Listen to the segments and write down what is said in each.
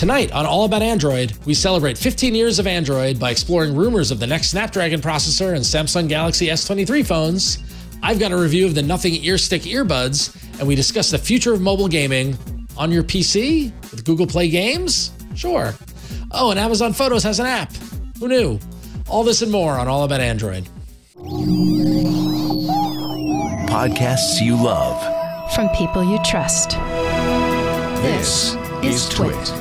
Tonight on All About Android, we celebrate 15 years of Android by exploring rumors of the next Snapdragon processor and Samsung Galaxy S23 phones. I've got a review of the Nothing Ear Stick earbuds, and we discuss the future of mobile gaming on your PC with Google Play Games? Sure. Oh, and Amazon Photos has an app. Who knew? All this and more on All About Android. Podcasts you love. From people you trust. This is TWiT.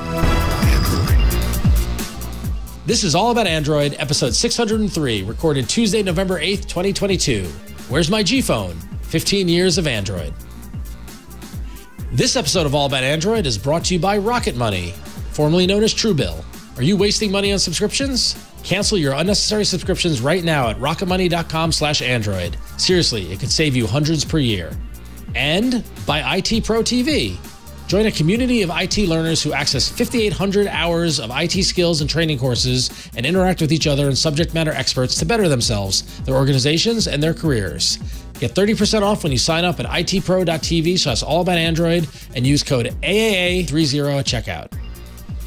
This is All About Android, episode 603, recorded Tuesday, November 8th, 2022. Where's my G phone? 15 years of Android. This episode of All About Android is brought to you by Rocket Money, formerly known as Truebill. Are you wasting money on subscriptions? Cancel your unnecessary subscriptions right now at rocketmoney.com/Android. Seriously, it could save you hundreds per year. And by IT Pro TV. Join a community of IT learners who access 5,800 hours of IT skills and training courses and interact with each other and subject matter experts to better themselves, their organizations, and their careers. Get 30% off when you sign up at itpro.tv/allaboutandroid and use code AAA30 at checkout.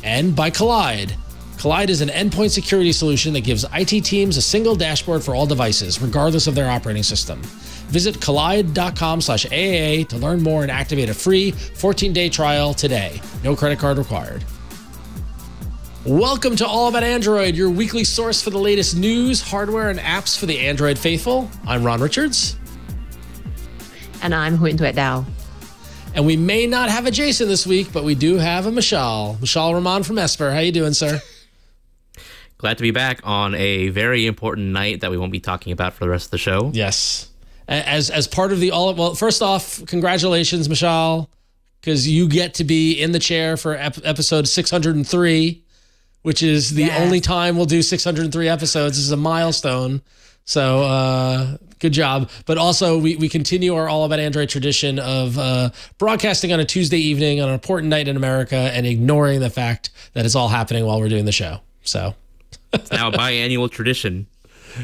And by Collide. Collide is an endpoint security solution that gives IT teams a single dashboard for all devices, regardless of their operating system. Visit collide.com/AAA to learn more and activate a free 14-day trial today. No credit card required. Welcome to All About Android, your weekly source for the latest news, hardware, and apps for the Android faithful. I'm Ron Richards. And I'm Huyen. And we may not have a Jason this week, but we do have a Mishaal. Mishaal Rahman from Esper. How you doing, sir? Glad to be back on a very important night that we won't be talking about for the rest of the show. Yes. As part of the well, first off, congratulations, Mishaal, because you get to be in the chair for episode 603, which is the only time we'll do 603 episodes. This is a milestone. So good job. But also, we continue our All About Android tradition of broadcasting on a Tuesday evening on an important night in America and ignoring the fact that it's all happening while we're doing the show. So it's now a biannual tradition.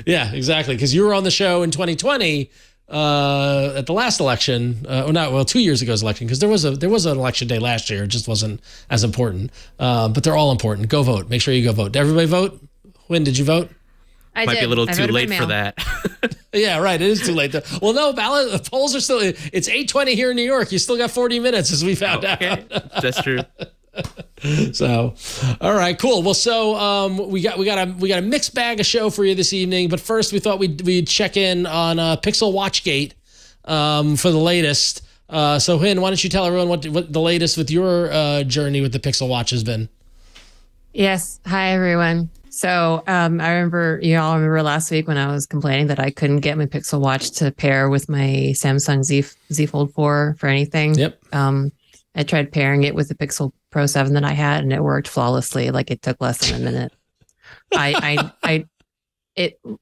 Yeah, exactly. Because you were on the show in 2020 at the last election. 2 years ago's election, because there was an election day last year. It just wasn't as important. But they're all important. Go vote. Make sure you go vote. Did everybody vote? When did you vote? I Might did. be a little too late for that. Yeah, right. It is too late. Well, no, the polls are still. It's 8:20 here in New York. You still got 40 minutes, as we found out. That's true. So, all right, cool. Well, so we got a mixed bag of show for you this evening. But first, we thought we'd check in on Pixel Watchgate for the latest. So, Huyen, why don't you tell everyone what the latest with your journey with the Pixel Watch has been? Yes. Hi, everyone. So I remember, you all remember last week when I was complaining that I couldn't get my Pixel Watch to pair with my Samsung Z Fold 4 for anything. Yep. I tried pairing it with the Pixel Pro 7 that I had, and it worked flawlessly. Like, it took less than a minute.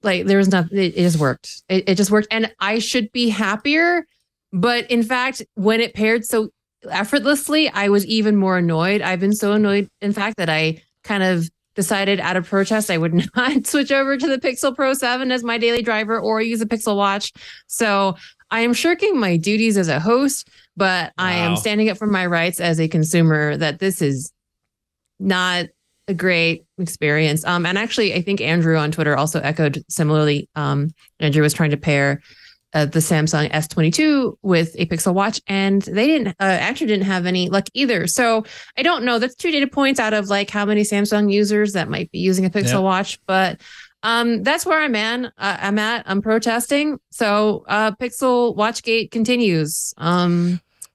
There was nothing. It just worked. It just worked, and I should be happier. But in fact, when it paired so effortlessly, I was even more annoyed. I've been so annoyed, in fact, that I kind of decided out of protest I would not switch over to the Pixel Pro 7 as my daily driver or use a Pixel Watch. So I am shirking my duties as a host, but I am standing up for my rights as a consumer that this is not a great experience. And actually, I think Andrew on Twitter also echoed similarly. Andrew was trying to pair the Samsung S22 with a Pixel Watch, and they didn't have any luck either. So I don't know. That's 2 data points out of like how many Samsung users that might be using a Pixel Watch, but that's where I'm at. I'm protesting. So Pixel Watchgate continues.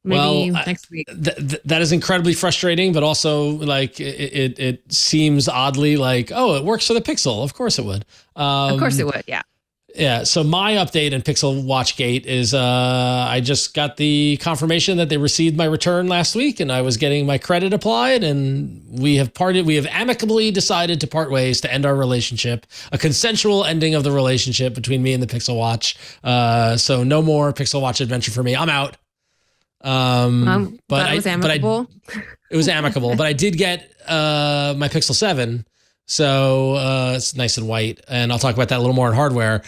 Maybe next week. That is incredibly frustrating, but also like it seems oddly like, oh, it works for the Pixel. Of course it would. Of course it would. Yeah. Yeah. So my update in Pixel Watchgate is I just got the confirmation that they received my return last week, and I was getting my credit applied, and we have parted. We have amicably decided to part ways to end our relationship, a consensual ending of the relationship between me and the Pixel Watch. So no more Pixel Watch adventure for me. I'm out. But it was amicable. It was amicable, but I did get my Pixel 7. So it's nice and white, and I'll talk about that a little more in hardware.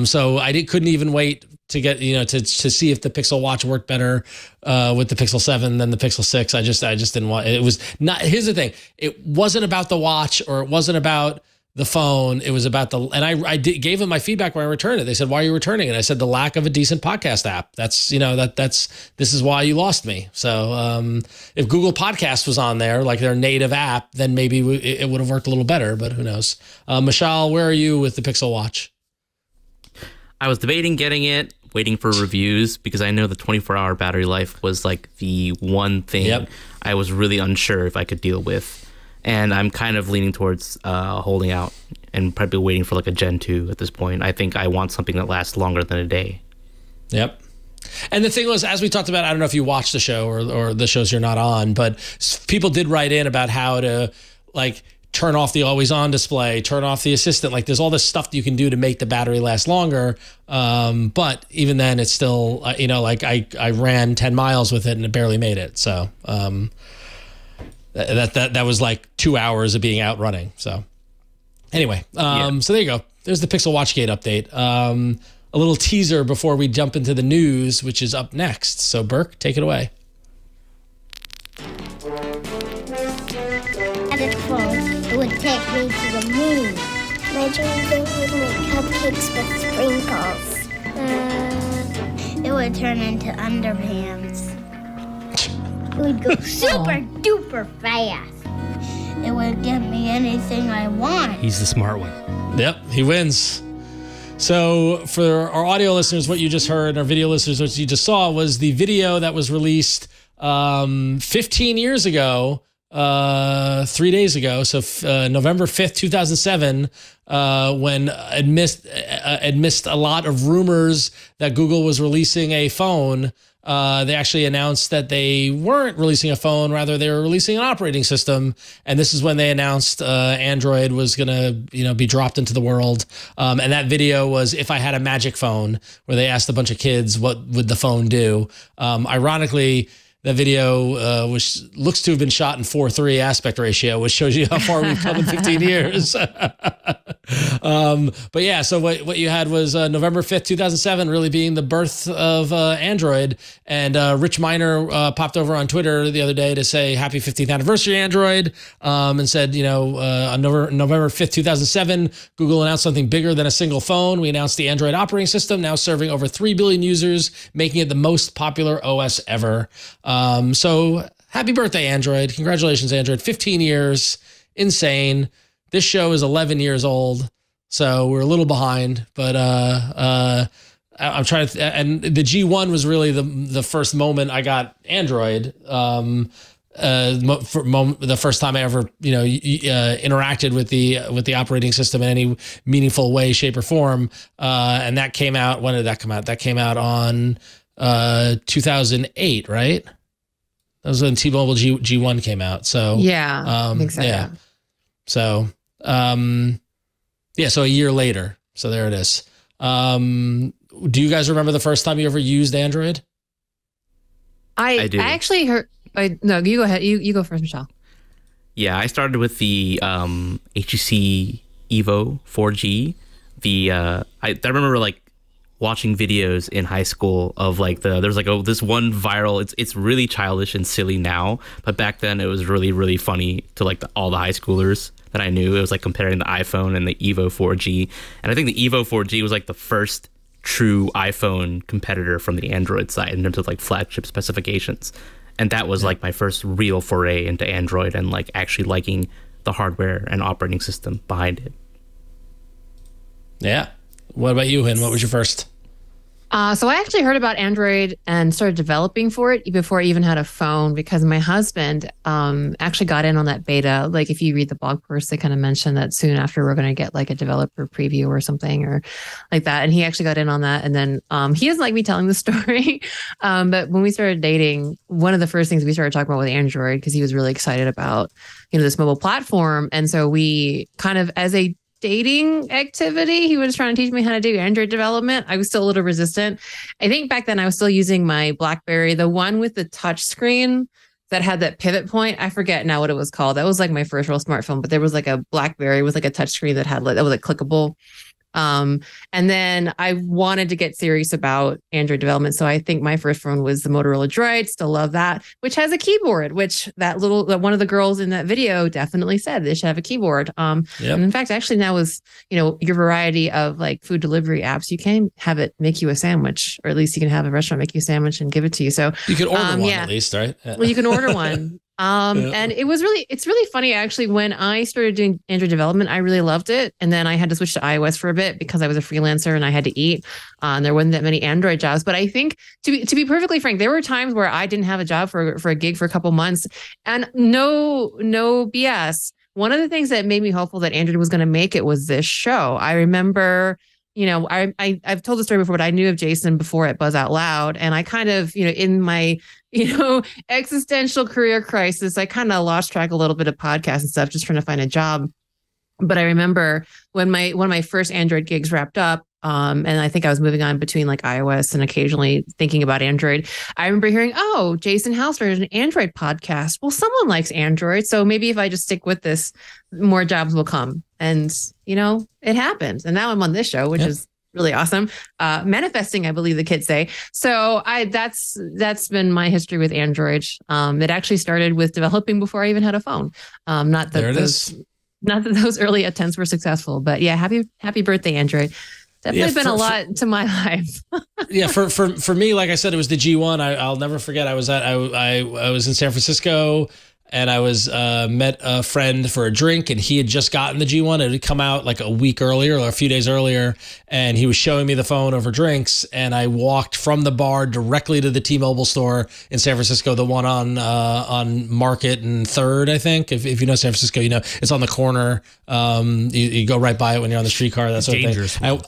So I couldn't even wait to get to see if the Pixel Watch worked better with the Pixel 7 than the Pixel 6. I just didn't want it. Was not. Here's the thing: it wasn't about the watch, or it wasn't about the phone. It was about and I gave them my feedback when I returned it. They said, "Why are you returning it?" I said, "The lack of a decent podcast app. That's this is why you lost me." So if Google Podcast was on there, like their native app, then maybe it would have worked a little better. But who knows? Mishaal, where are you with the Pixel Watch? I was debating getting it, waiting for reviews, because I know the 24-hour battery life was like the one thing I was really unsure if I could deal with. And I'm kind of leaning towards holding out and probably waiting for like a Gen 2 at this point. I think I want something that lasts longer than a day. Yep. And the thing was, as we talked about, I don't know if you watched the show or the shows you're not on, but people did write in about how to like turn off the always on display, turn off the assistant. Like there's all this stuff that you can do to make the battery last longer. But even then it's still, like I ran 10 miles with it and it barely made it. So, that was like 2 hours of being out running. So anyway, so there you go. There's the Pixel Watchgate update. A little teaser before we jump into the news, which is up next. So Burke, take it away. At its phone, it would take me to the moon. My dream girl would make cupcakes with sprinkles. It would turn into underpants. It would go super duper fast. It would give me anything I want. He's the smart one. Yep, he wins. So for our audio listeners, what you just heard, and our video listeners, what you just saw was the video that was released 15 years ago, 3 days ago. So November 5th, 2007, when amidst a lot of rumors that Google was releasing a phone, they actually announced that they weren't releasing a phone, rather they were releasing an operating system. And this is when they announced Android was going to, be dropped into the world. And that video was If I Had a Magic Phone, where they asked a bunch of kids what would the phone do. Ironically, that video, which looks to have been shot in 4:3 aspect ratio, which shows you how far we've come in 15 years. But yeah, so what you had was November 5th, 2007, really being the birth of Android. And Rich Miner popped over on Twitter the other day to say happy 15th anniversary, Android, and said, on November 5th, 2007, Google announced something bigger than a single phone. We announced the Android operating system, now serving over 3 billion users, making it the most popular OS ever. So happy birthday, Android. Congratulations, Android. 15 years. Insane. This show is 11 years old, so we're a little behind, but I'm trying to, and the G1 was really the first moment I got Android. The first time I ever, interacted with the operating system in any meaningful way, shape, or form. And that came out. When did that come out? That came out on 2008, right? That was when T-Mobile G1 came out. So I think so. Yeah. So so a year later. So there it is. Do you guys remember the first time you ever used Android? I do. I actually heard. No, you go ahead. You go first, Mishaal. Yeah, I started with the HTC Evo 4G. I remember like watching videos in high school of like there's like this one viral. It's really childish and silly now, but back then it was really, really funny to like all the high schoolers that I knew. It was like comparing the iPhone and the Evo 4G, and I think the Evo 4G was like the first true iPhone competitor from the Android side in terms of like flagship specifications. And that was like my first real foray into Android and like actually liking the hardware and operating system behind it. Yeah. What about you, Huyen? What was your first? So I actually heard about Android and started developing for it before I even had a phone, because my husband actually got in on that beta. Like if you read the blog post, they kind of mentioned that soon after we're going to get like a developer preview or something or like that. And he actually got in on that. And then he doesn't like me telling the story. But when we started dating, one of the first things we started talking about was Android, because he was really excited about, this mobile platform. And so we kind of, as a dating activity, he was trying to teach me how to do Android development. I was still a little resistant. I think back then I was still using my BlackBerry, the one with the touch screen that had that pivot point. I forget now what it was called. That was like my first real smartphone, but there was like a BlackBerry with like a touchscreen that had like, that was like clickable. And then I wanted to get serious about Android development. So I think my first phone was the Motorola Droid. Still love that, which has a keyboard, which that one of the girls in that video definitely said they should have a keyboard. And in fact, actually now with, your variety of like food delivery apps, you can have it make you a sandwich, or at least you can have a restaurant make you a sandwich and give it to you. So you can order one at least, right? Well, you can order one. And it's really funny actually. When I started doing Android development, I really loved it. And then I had to switch to iOS for a bit because I was a freelancer and I had to eat. And there wasn't that many Android jobs. But I think to be perfectly frank, there were times where I didn't have a job for a gig for a couple months, and no BS. One of the things that made me hopeful that Android was going to make it was this show. I remember, I've told the story before, but I knew of Jason before at Buzz Out Loud. And I kind of, in my, existential career crisis, I kind of lost track a little bit of podcasts and stuff, just trying to find a job. But I remember when one of my first Android gigs wrapped up, and I think I was moving on between like iOS and occasionally thinking about Android. I remember hearing, oh, Jason House started an Android podcast. Well, someone likes Android. So maybe if I just stick with this, more jobs will come. And, it happened. And now I'm on this show, which is really awesome. Manifesting, I believe the kids say. So that's been my history with Android. It actually started with developing before I even had a phone. Not that those early attempts were successful, but yeah, happy birthday, Android. Definitely been a lot to my life. Yeah, for me, like I said, it was the G1. I'll never forget. I was in San Francisco, and I was met a friend for a drink, and he had just gotten the G1. It had come out like a week earlier or a few days earlier, and he was showing me the phone over drinks, and I walked from the bar directly to the T-Mobile store in San Francisco, the one on Market and 3rd, I think. If you know San Francisco, it's on the corner. You go right by it when you're on the streetcar, that sort of thing.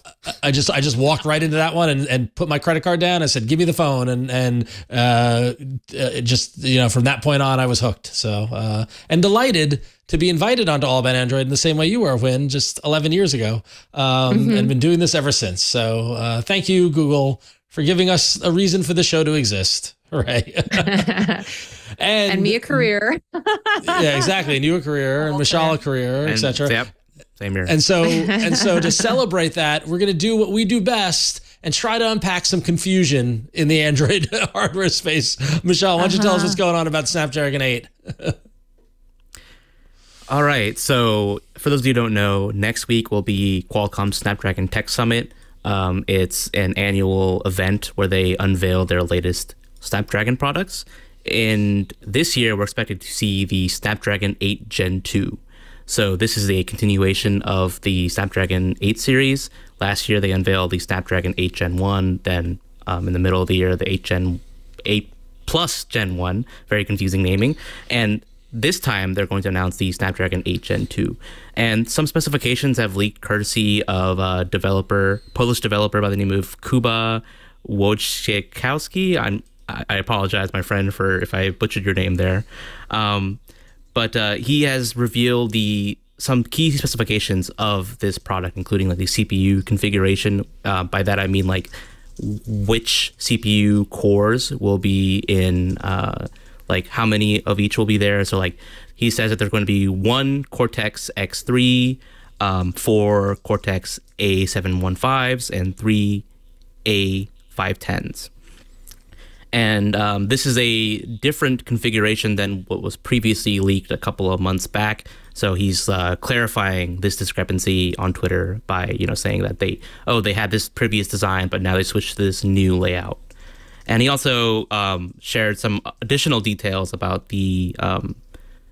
I just walked right into that one and put my credit card down. I said, give me the phone. And just, from that point on, I was hooked. So, and delighted to be invited onto All About Android in the same way you were, Huyen, just 11 years ago, and been doing this ever since. So thank you, Google, for giving us a reason for the show to exist. Hooray. and me a career. Yeah, exactly. And you a career, and Mishaal a career, etc. Yep. Same here. And so to celebrate that, we're going to do what we do best and try to unpack some confusion in the Android hardware space. Mishaal, why don't you tell us what's going on about Snapdragon 8? All right. So for those of you who don't know, next week will be Qualcomm Snapdragon Tech Summit. It's an annual event where they unveil their latest Snapdragon products. And this year, we're expected to see the Snapdragon 8 Gen 2. So this is a continuation of the Snapdragon 8 series. Last year, they unveiled the Snapdragon 8 Gen 1. Then in the middle of the year, the 8 Plus Gen 1. Very confusing naming. And this time, they're going to announce the Snapdragon 8 Gen 2. And some specifications have leaked courtesy of a Polish developer by the name of Kuba Wojciechowski. I apologize, my friend, for if I butchered your name there. But he has revealed some key specifications of this product, including like the CPU configuration. By that, I mean like which CPU cores will be in, like how many of each will be there. So like he says that there's going to be 1 Cortex X3, 4 Cortex A715s, and 3 A510s. And this is a different configuration than what was previously leaked a couple of months back. So he's clarifying this discrepancy on Twitter by, saying that they had this previous design, but now they switched to this new layout. And he also shared some additional details about the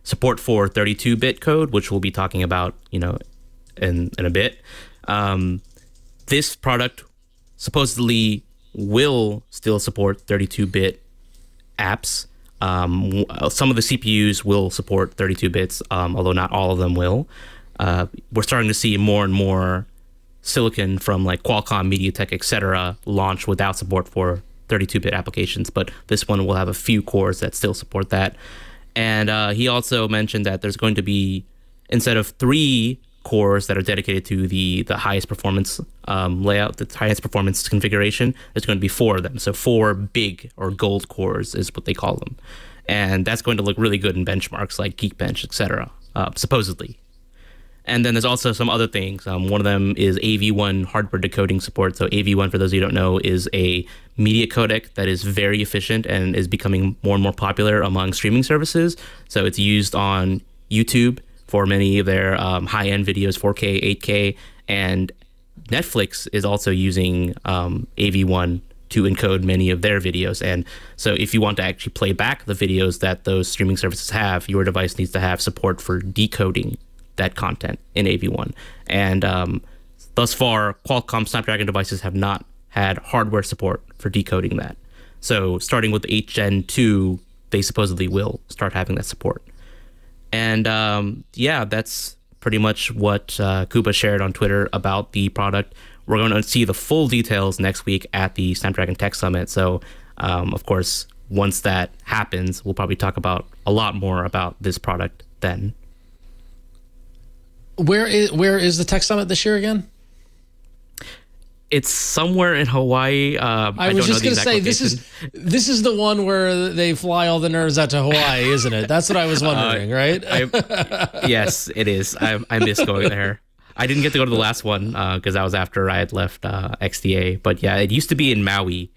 support for 32-bit code, which we'll be talking about, in a bit. This product supposedly will still support 32-bit apps. Some of the CPUs will support 32 bits, although not all of them will. We're starting to see more and more silicon from like Qualcomm, MediaTek, etc. launch without support for 32-bit applications, but this one will have a few cores that still support that. And he also mentioned that there's going to be, instead of 3 cores that are dedicated to the highest performance layout, the highest performance configuration, there's going to be 4 of them. So 4 big or gold cores is what they call them. and that's going to look really good in benchmarks like Geekbench, etc. Supposedly. And then there's also some other things. One of them is AV1 hardware decoding support. So AV1, for those of you who don't know, is a media codec that is very efficient and is becoming more and more popular among streaming services. So it's used on YouTube for many of their high-end videos, 4K, 8K, and Netflix is also using AV1 to encode many of their videos. And so if you want to actually play back the videos that those streaming services have, your device needs to have support for decoding that content in AV1. And thus far, Qualcomm Snapdragon devices have not had hardware support for decoding that. So starting with the 8 Gen 2, they supposedly will start having that support. And yeah, that's pretty much what Kuba shared on Twitter about the product. We're going to see the full details next week at the Snapdragon Tech Summit. So, of course, once that happens, we'll probably talk about a lot more about this product then. Where is the Tech Summit this year again? It's somewhere in Hawaii. I was just going to say this is the one where they fly all the nerds out to Hawaii, isn't it? That's what I was wondering, right? Yes, it is. I miss going there. I didn't get to go to the last one because that was after I had left XDA. But yeah, it used to be in Maui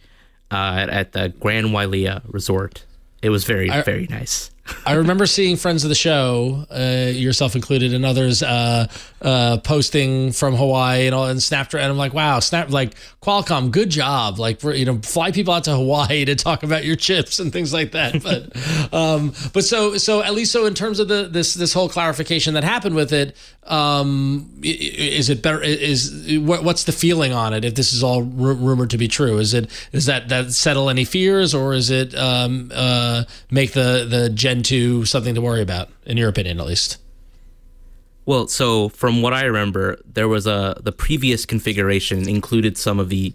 at the Grand Wailea Resort. It was very nice. I remember seeing friends of the show, yourself included, and others posting from Hawaii and Snapdragon. And I'm like, wow, Qualcomm, good job. Like, fly people out to Hawaii to talk about your chips and things like that. But so at least in terms of this whole clarification that happened with it, is it better? What's the feeling on it? If this is all rumored to be true, is that settle any fears, or is it make the Gen 2 something to worry about, in your opinion, at least? Well, so from what I remember, there was the previous configuration included some of the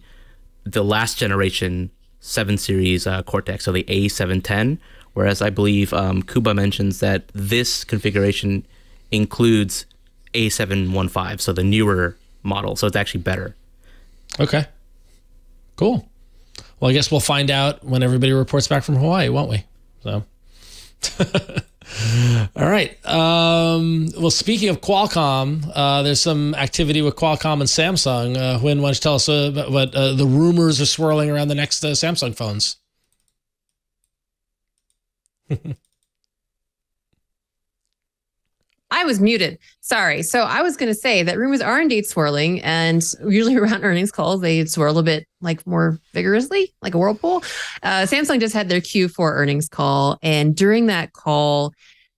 last generation 7 series Cortex, so the A710, whereas I believe Kuba mentions that this configuration includes A715, so the newer model, so it's actually better. Okay, cool. Well, I guess we'll find out when everybody reports back from Hawaii, won't we? So all right. Well, speaking of Qualcomm, there's some activity with Qualcomm and Samsung. Huyen, why don't you tell us about what the rumors are swirling around the next Samsung phones? I was muted. Sorry. So I was going to say that rumors are indeed swirling, and usually around earnings calls, they swirl a bit more vigorously, like a whirlpool. Samsung just had their Q4 earnings call, and during that call,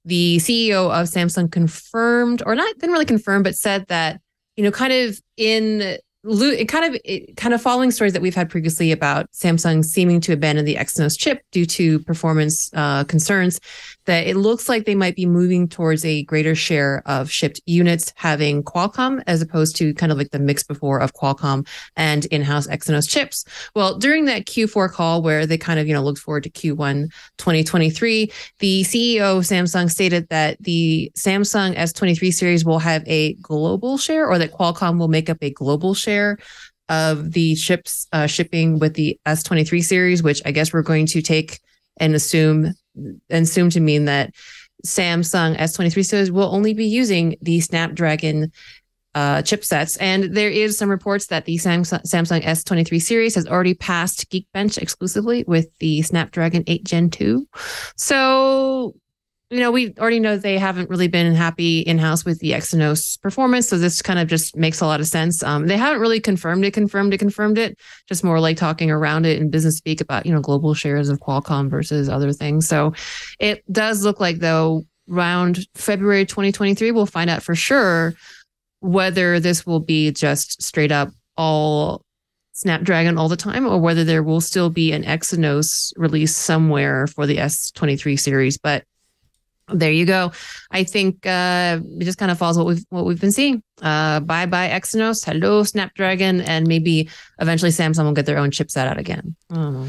the CEO of Samsung confirmed, or not, didn't really confirm, but said that, kind of following stories that we've had previously about Samsung seeming to abandon the Exynos chip due to performance concerns, that it looks like they might be moving towards a greater share of shipped units having Qualcomm, as opposed to kind of like the mix before of Qualcomm and in-house Exynos chips. Well, during that Q4 call where they kind of, looked forward to Q1 2023, the CEO of Samsung stated that the Samsung S23 series will have a global share, or that Qualcomm will make up a global share of the chips shipping with the S23 series, which I guess we're going to take and assume to mean that Samsung S23 series will only be using the Snapdragon chipsets. And there is some reports that the Samsung S23 series has already passed Geekbench exclusively with the Snapdragon 8 Gen 2. So, we already know they haven't really been happy in-house with the Exynos performance. So this kind of just makes a lot of sense. They haven't really confirmed it, just more like talking around it in business speak about, global shares of Qualcomm versus other things. So it does look like, though, around February 2023, we'll find out for sure whether this will be just straight up all Snapdragon all the time, or whether there will still be an Exynos release somewhere for the S23 series. But there you go. I think it just kind of follows what we've been seeing. Bye bye Exynos, hello Snapdragon, and maybe eventually Samsung will get their own chipset out again. I don't know.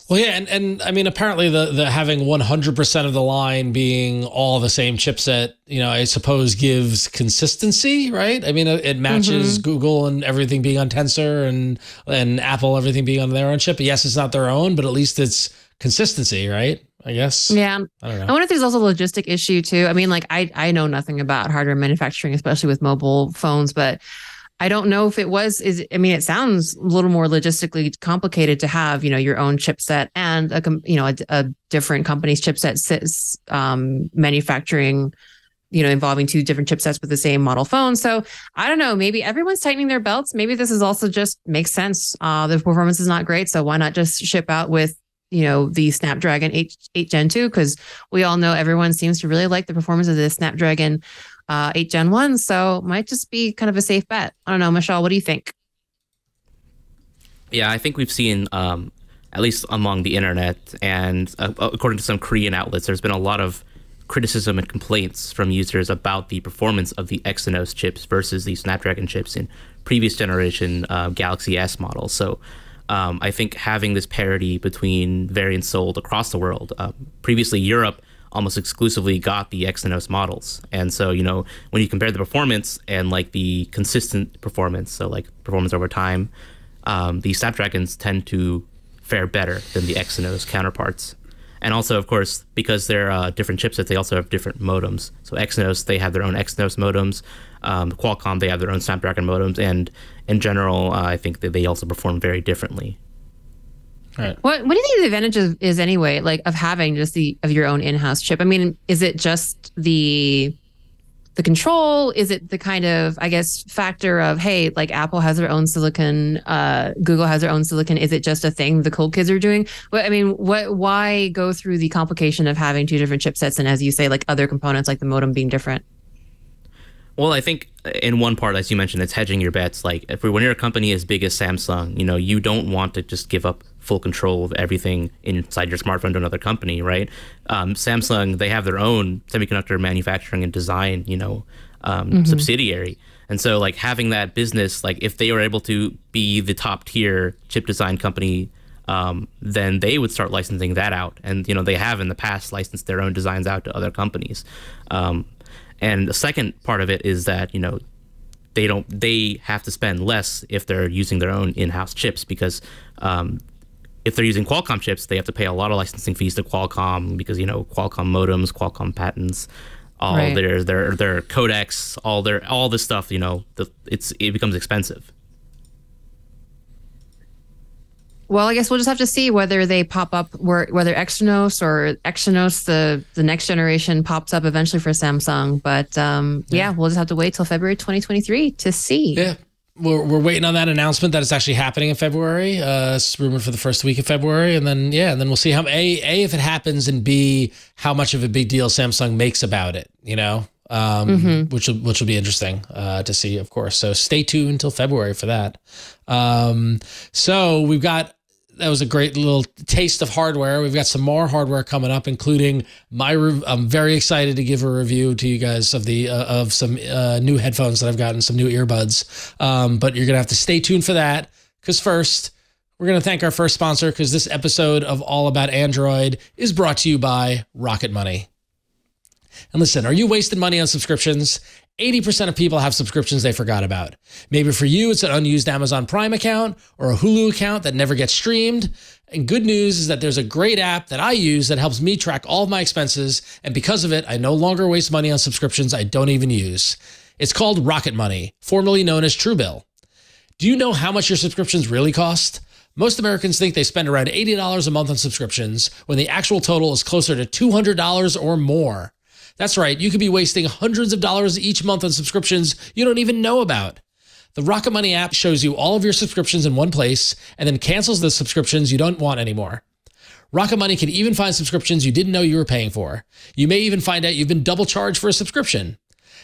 Well, yeah, and I mean, apparently the having 100% of the line being all the same chipset, I suppose gives consistency, right? I mean, it matches Google and everything being on Tensor, and Apple everything being on their own chip. Yes, it's not their own, but at least it's consistency, right? I guess. Yeah. I don't know. I wonder if there's also a logistic issue too. I mean, like I know nothing about hardware manufacturing, especially with mobile phones, but I don't know if it sounds a little more logistically complicated to have, your own chipset and a different company's chipset manufacturing, involving two different chipsets with the same model phone. So I don't know, maybe everyone's tightening their belts. Maybe this is also just makes sense. The performance is not great. So why not just ship out with, the Snapdragon 8 Gen 2? Because we all know everyone seems to really like the performance of the Snapdragon 8 Gen 1. So might just be kind of a safe bet. I don't know, Mishaal, what do you think? Yeah, I think we've seen, at least among the internet and according to some Korean outlets, there's been a lot of criticism and complaints from users about the performance of the Exynos chips versus the Snapdragon chips in previous generation Galaxy S models. So I think having this parity between variants sold across the world, previously Europe almost exclusively got the Exynos models. And so, when you compare the performance and like the consistent performance, so like performance over time, the Snapdragons tend to fare better than the Exynos counterparts. And also, of course, because they're different chipsets, they also have different modems. So Exynos, they have their own Exynos modems. Qualcomm, they have their own Snapdragon modems. And in general, I think that they also perform very differently. All right. What do you think the advantage is anyway, like of having just of your own in-house chip? I mean, is it just the control? Is it the kind of, I guess, factor of, hey, like Apple has their own silicon, Google has their own silicon. Is it just a thing the cool kids are doing? But I mean, why go through the complication of having two different chipsets and, as you say, like other components like the modem being different? Well, I think in one part, as you mentioned, it's hedging your bets. Like when you're a company as big as Samsung, you don't want to just give up full control of everything inside your smartphone to another company, right? Samsung, they have their own semiconductor manufacturing and design, subsidiary. And so like having that business, like if they were able to be the top tier chip design company, then they would start licensing that out. And, they have in the past licensed their own designs out to other companies. And the second part of it is that, they have to spend less if they're using their own in-house chips, because if they're using Qualcomm chips, they have to pay a lot of licensing fees to Qualcomm because, Qualcomm modems, Qualcomm patents, all right. their codecs, all this stuff, it becomes expensive. Well, I guess we'll just have to see whether they pop up, whether Exynos, the next generation, pops up eventually for Samsung. But we'll just have to wait till February 2023 to see. Yeah. We're waiting on that announcement that it's actually happening in February. It's rumored for the first week of February, and then we'll see how A, if it happens, and B, how much of a big deal Samsung makes about it. Which will be interesting to see, of course. So stay tuned until February for that. So that was a great little taste of hardware. We've got some more hardware coming up, including I'm very excited to give a review to you guys of some new headphones that I've gotten, some new earbuds. But you're going to have to stay tuned for that, because first, we're going to thank our first sponsor, because this episode of All About Android is brought to you by Rocket Money. And listen, are you wasting money on subscriptions? 80% of people have subscriptions they forgot about. Maybe for you, it's an unused Amazon Prime account or a Hulu account that never gets streamed. And good news is that there's a great app that I use that helps me track all of my expenses. And because of it, I no longer waste money on subscriptions I don't even use. It's called Rocket Money, formerly known as Truebill. Do you know how much your subscriptions really cost? Most Americans think they spend around $80 a month on subscriptions, when the actual total is closer to $200 or more. That's right, you could be wasting hundreds of dollars each month on subscriptions you don't even know about. The Rocket Money app shows you all of your subscriptions in one place and then cancels the subscriptions you don't want anymore. Rocket Money can even find subscriptions you didn't know you were paying for. You may even find out you've been double charged for a subscription.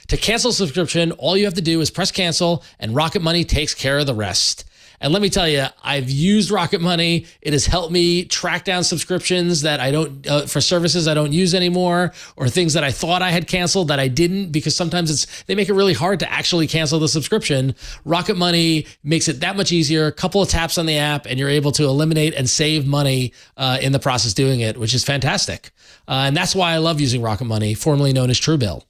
To cancel a subscription, all you have to do is press cancel, and Rocket Money takes care of the rest. And let me tell you, I've used Rocket Money. It has helped me track down subscriptions that I don't, for services I don't use anymore, or things that I thought I had canceled that I didn't, because sometimes they make it really hard to actually cancel the subscription. Rocket Money makes it that much easier. A couple of taps on the app and you're able to eliminate and save money in the process doing it, which is fantastic. And that's why I love using Rocket Money, formerly known as Truebill.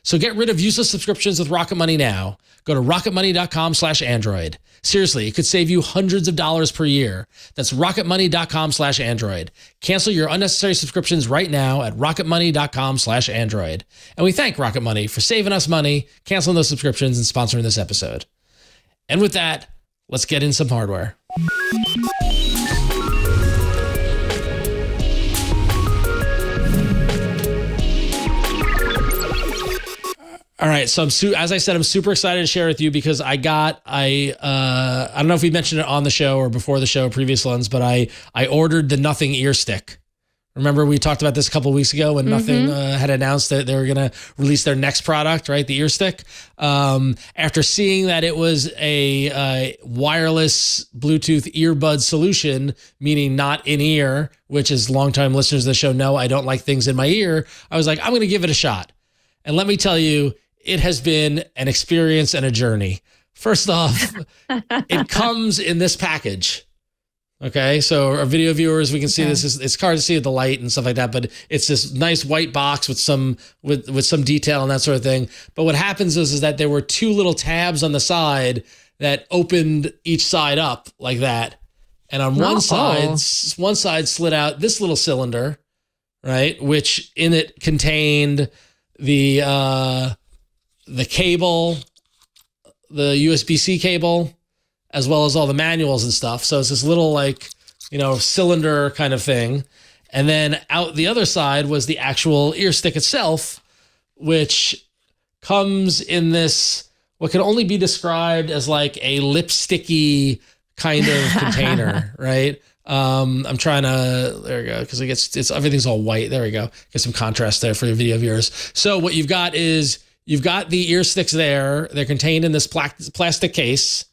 So get rid of useless subscriptions with Rocket Money now. Go to rocketmoney.com/Android. Seriously, it could save you hundreds of dollars per year. That's rocketmoney.com/Android. Cancel your unnecessary subscriptions right now at rocketmoney.com/Android. And we thank Rocket Money for saving us money, canceling those subscriptions, and sponsoring this episode. And with that, let's get in some hardware. All right, so as I said, I'm super excited to share with you because I don't know if we mentioned it on the show or before the show, previous ones, but I ordered the Nothing ear stick. Remember we talked about this a couple of weeks ago when Nothing had announced that they were going to release their next product, right? The ear stick. After seeing that it was a wireless Bluetooth earbud solution, meaning not in ear, which is longtime listeners of the show know I don't like things in my ear. I was like, I'm going to give it a shot. And let me tell you, it has been an experience and a journey. First off, it comes in this package. Okay, so our video viewers, we can see this. It's hard to see the light and stuff like that, but it's this nice white box with some detail and that sort of thing. But what happens is that there were two little tabs on the side that opened each side up like that, and on one side slid out this little cylinder, right, which in it contained the cable, the USB-C cable, as well as all the manuals and stuff. So it's this little cylinder kind of thing. And then out the other side was the actual ear stick itself, which comes in this, what can only be described as like a lipsticky kind of container, right? I'm trying to, there we go, because it's everything's all white. There we go. Get some contrast there for your video viewers. So what you've got is you've got the ear sticks there. They're contained in this plastic case,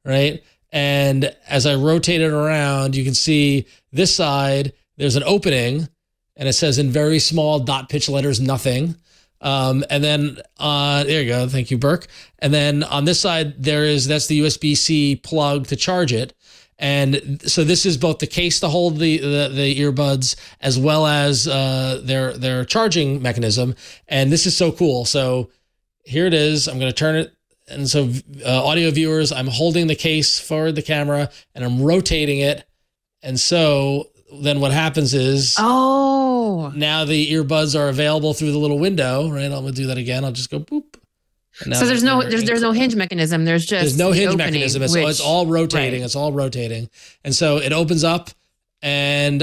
right? And as I rotate it around, you can see this side, there's an opening and it says in very small dot pitch letters, Nothing. And then there you go. Thank you, Burke. And then on this side, that's the USB-C plug to charge it. And so this is both the case to hold the earbuds as well as their charging mechanism. And this is so cool. So here it is. I'm going to turn it. And so audio viewers, I'm holding the case forward the camera and I'm rotating it. And so then what happens is now the earbuds are available through the little window, right? I'm going to do that again. I'll just go boop. So there's no hinge mechanism. There's no hinge mechanism. It's all rotating. Right. It's all rotating. And so it opens up and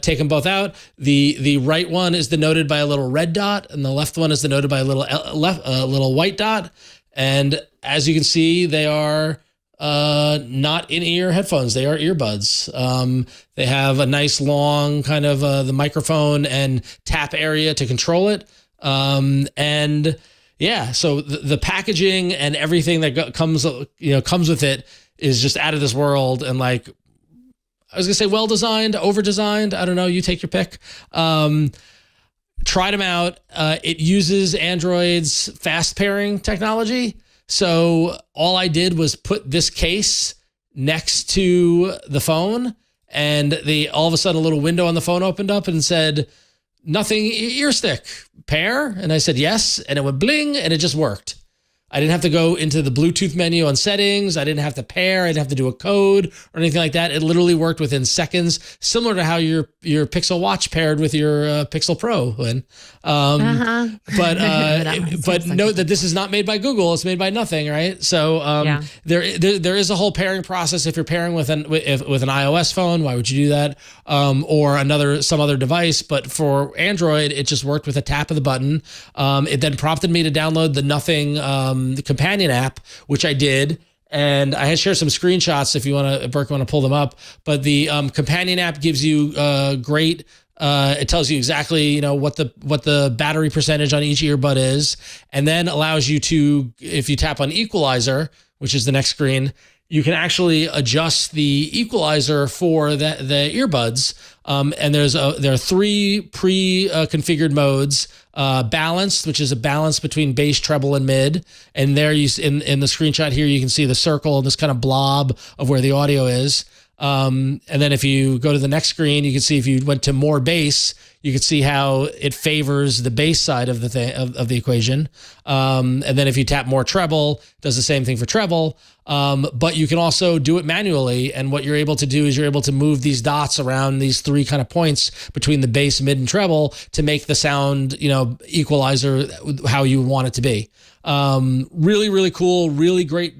take them both out. The right one is denoted by a little red dot and the left one is denoted by a little white dot. And as you can see, they are not in-ear headphones. They are earbuds. They have a nice long kind of the microphone and tap area to control it. And yeah, so the packaging and everything that comes with it is just out of this world. And like, I was gonna say well-designed, over-designed. I don't know. You take your pick. Tried them out. It uses Android's fast pairing technology. So all I did was put this case next to the phone and all of a sudden a little window on the phone opened up and said, Nothing ear stick, pair? And I said yes, and it would bling, and it just worked. I didn't have to go into the Bluetooth menu on settings. I didn't have to pair. I didn't have to do a code or anything like that. It literally worked within seconds, similar to how your Pixel Watch paired with your Pixel Pro. But note that this is not made by Google. It's made by Nothing, right? So there is a whole pairing process. If you're pairing with an iOS phone, why would you do that? Or some other device. But for Android, it just worked with a tap of the button. It then prompted me to download the Nothing the companion app, which I did, and I had shared some screenshots if you want to pull them up. But the companion app gives you great. It tells you exactly what the battery percentage on each earbud is, and then allows you to, if you tap on equalizer, which is the next screen, you can actually adjust the equalizer for the earbuds. And there are three pre-configured modes. Balanced, which is a balance between bass, treble, and mid. And there in the screenshot here, you can see the circle and this kind of blob of where the audio is. And then if you go to the next screen, you can see if you went to more bass, you can see how it favors the bass side of the of the equation. And then if you tap more treble, it does the same thing for treble. But you can also do it manually. And what you're able to do is you're able to move these dots around these three kind of points between the bass, mid, and treble to make the sound, equalizer how you want it to be. Really, really cool, really great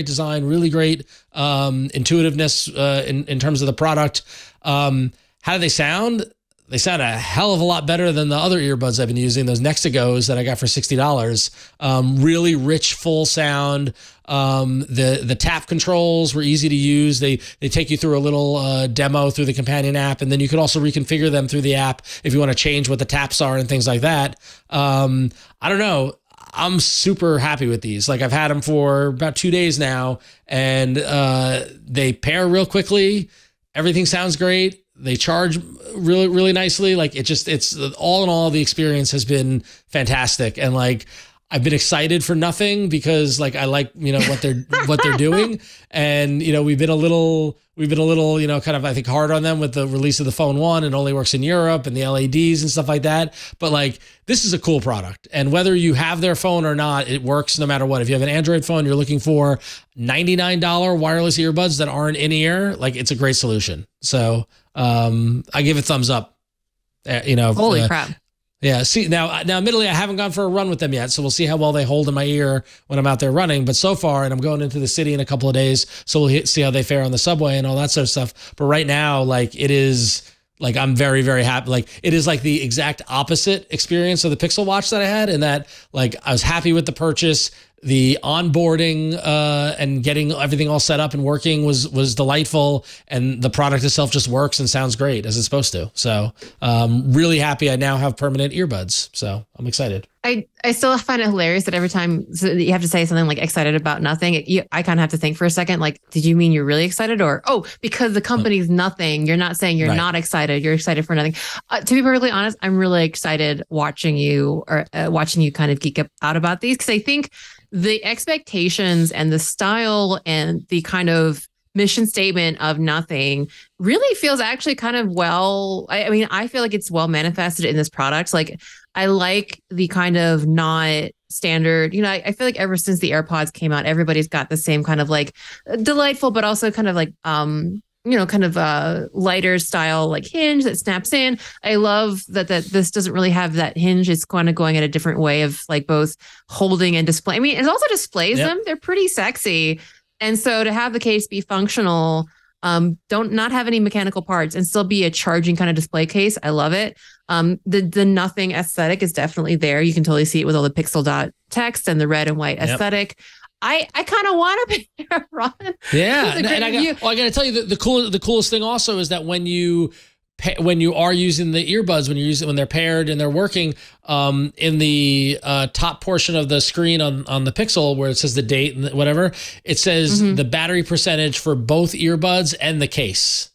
design, really great intuitiveness in terms of the product. How do they sound? They sound a hell of a lot better than the other earbuds I've been using, those Nexigos that I got for $60. Really rich, full sound. The tap controls were easy to use. They take you through a little demo through the companion app, and then you can also reconfigure them through the app if you want to change what the taps are and things like that. I don't know. I'm super happy with these. Like, I've had them for about 2 days now, and they pair real quickly. Everything sounds great. They charge really, really nicely. Like, it's all in all, the experience has been fantastic. And like, I've been excited for nothing because like, I like, what they're doing. And, we've been a little, kind of, I think, hard on them with the release of the Phone 1. It only works in Europe and the LEDs and stuff like that. But like, this is a cool product. And whether you have their phone or not, it works no matter what. If you have an Android phone, you're looking for $99 wireless earbuds that aren't in ear, like, it's a great solution. So I give it thumbs up. Holy crap. Yeah. See, now, admittedly, I haven't gone for a run with them yet, so we'll see how well they hold in my ear when I'm out there running. But so far, and I'm going into the city in a couple of days, so we'll see how they fare on the subway and all that sort of stuff. But right now, like, it is, like, I'm very, very happy. Like, it is like the exact opposite experience of the Pixel Watch that I had, in that, like, I was happy with the purchase. The onboarding and getting everything all set up and working was delightful, and the product itself just works and sounds great as it's supposed to. So really happy I now have permanent earbuds. So I'm excited. I still find it hilarious that every time you have to say something like excited about nothing, I kind of have to think for a second, like, did you mean you're really excited? Or, because the company's nothing, you're not saying you're not excited, you're excited for nothing. To be perfectly honest, I'm really excited watching you kind of geek out about these, because I think the expectations and the style and the kind of mission statement of nothing really feels actually kind of I feel like it's well manifested in this product. Like, I like the kind of not standard, I feel like ever since the AirPods came out, everybody's got the same kind of like delightful, but also kind of like, lighter style, like hinge that snaps in. I love that this doesn't really have that hinge. It's kind of going at a different way of like both holding and display. I mean, it also displays them. They're pretty sexy. And so to have the case be functional, not have any mechanical parts and still be a charging kind of display case. I love it. The nothing aesthetic is definitely there. You can totally see it with all the pixel dot text and the red and white aesthetic. I kind of want to be there, Ron. Yeah, and I got to tell you, the coolest thing also is that when you are using the earbuds, when they're paired and they're working, in the top portion of the screen on the Pixel where it says the date and whatever, it says the battery percentage for both earbuds and the case.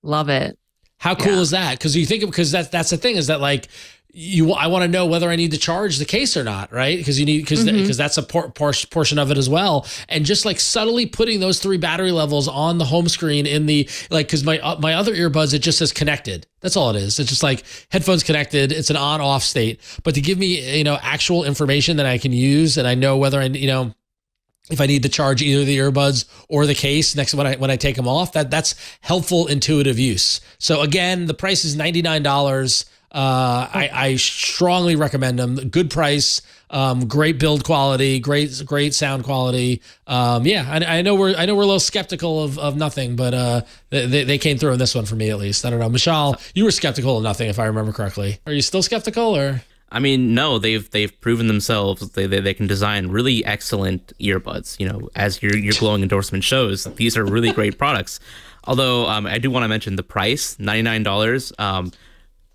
Love it. How cool is that? Because that's the thing, is that like, I want to know whether I need to charge the case or not, right? Because that's a portion of it as well. And just like subtly putting those 3 battery levels on the home screen because my other earbuds, it just says connected. That's all it is. It's just like headphones connected. It's an on-off state. But to give me, actual information that I can use, and I know whether if I need to charge either the earbuds or the case when I take them off, that's helpful, intuitive use. So again, the price is $99. I strongly recommend them. Good price, great build quality, great sound quality. I know we're a little skeptical of nothing, but they came through in this one for me, at least. I don't know, Mishaal, you were skeptical of nothing, if I remember correctly. Are you still skeptical, or? I mean, no, they've proven themselves. They can design really excellent earbuds. As your glowing endorsement shows, these are really great products. Although I do want to mention the price, $99.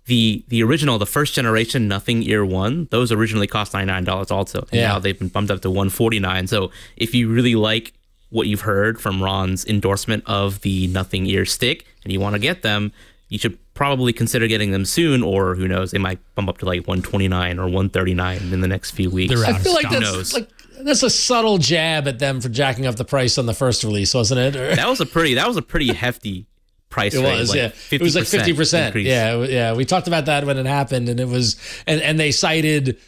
The original, the first generation Nothing Ear 1, those originally cost $99 also. And now they've been bumped up to $149. So if you really like what you've heard from Ron's endorsement of the Nothing Ear stick and you want to get them, you should probably consider getting them soon, or who knows, they might bump up to like $129 or $139 in the next few weeks. I feel like that's like That's a subtle jab at them for jacking up the price on the first release, wasn't it? That was a pretty hefty price. It was, like yeah. It was like 50%. Increase. Yeah. We talked about that when it happened, and it was, and they cited,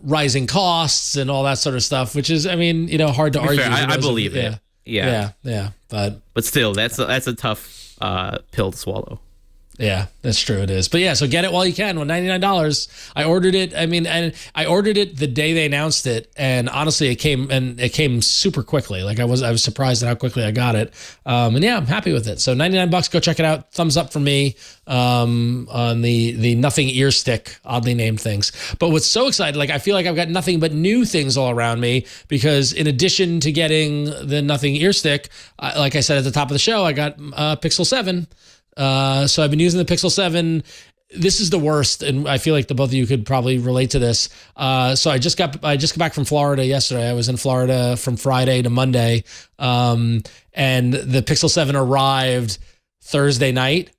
rising costs and all that sort of stuff, which is, hard to argue. Fair, I believe it. Yeah. But still, that's a tough pill to swallow. Yeah, that's true. It is. But yeah, so get it while you can. Well, $99. I ordered it. And I ordered it the day they announced it, and honestly, it came super quickly. Like I was surprised at how quickly I got it. And yeah, I'm happy with it. So $99. Go check it out. Thumbs up from me on the Nothing Ear Stick, oddly named things. But what's so exciting, like I feel like I've got nothing but new things all around me, because in addition to getting the Nothing Ear Stick, like I said at the top of the show, I got Pixel 7. So I've been using the Pixel 7. This is the worst, and I feel like the both of you could probably relate to this. So I just got back from Florida yesterday. I was in Florida from Friday to Monday, and the Pixel 7 arrived Thursday night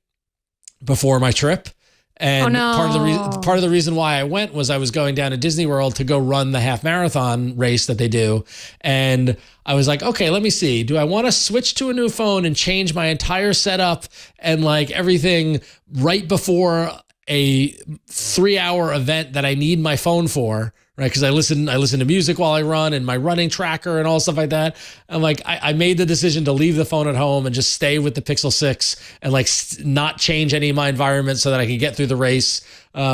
before my trip. And part of the reason why I went was I was going down to Disney World to go run the half marathon race that they do. And I was like, okay, let me see. Do I want to switch to a new phone and change my entire setup and like everything right before a 3-hour event that I need my phone for? Right, because I listen to music while I run, and my running tracker and all stuff like that. I'm like, I made the decision to leave the phone at home and just stay with the Pixel 6 and like not change any of my environment so that I could get through the race,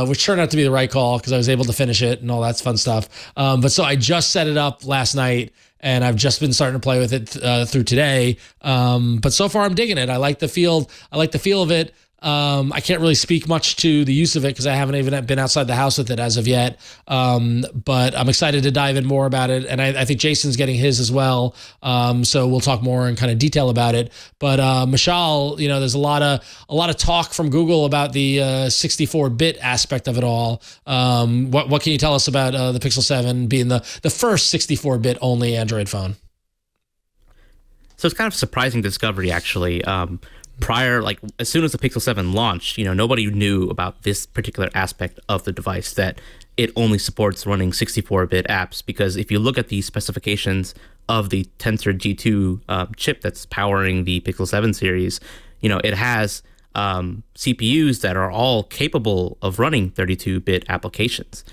which turned out to be the right call because I was able to finish it and all that fun stuff. But so I just set it up last night, and I've just been starting to play with it through today. But so far I'm digging it. I like the feel of it. I can't really speak much to the use of it because I haven't even been outside the house with it as of yet. But I'm excited to dive in more about it. And I think Jason's getting his as well. So we'll talk more in kind of detail about it. But Mishaal, there's a lot of talk from Google about the 64-bit aspect of it all. What can you tell us about the Pixel 7 being the first 64-bit only Android phone? So it's kind of a surprising discovery, actually. Prior, like as soon as the Pixel 7 launched, nobody knew about this particular aspect of the device, that it only supports running 64-bit apps. Because if you look at the specifications of the Tensor G2 chip that's powering the Pixel 7 series, it has CPUs that are all capable of running 32-bit applications.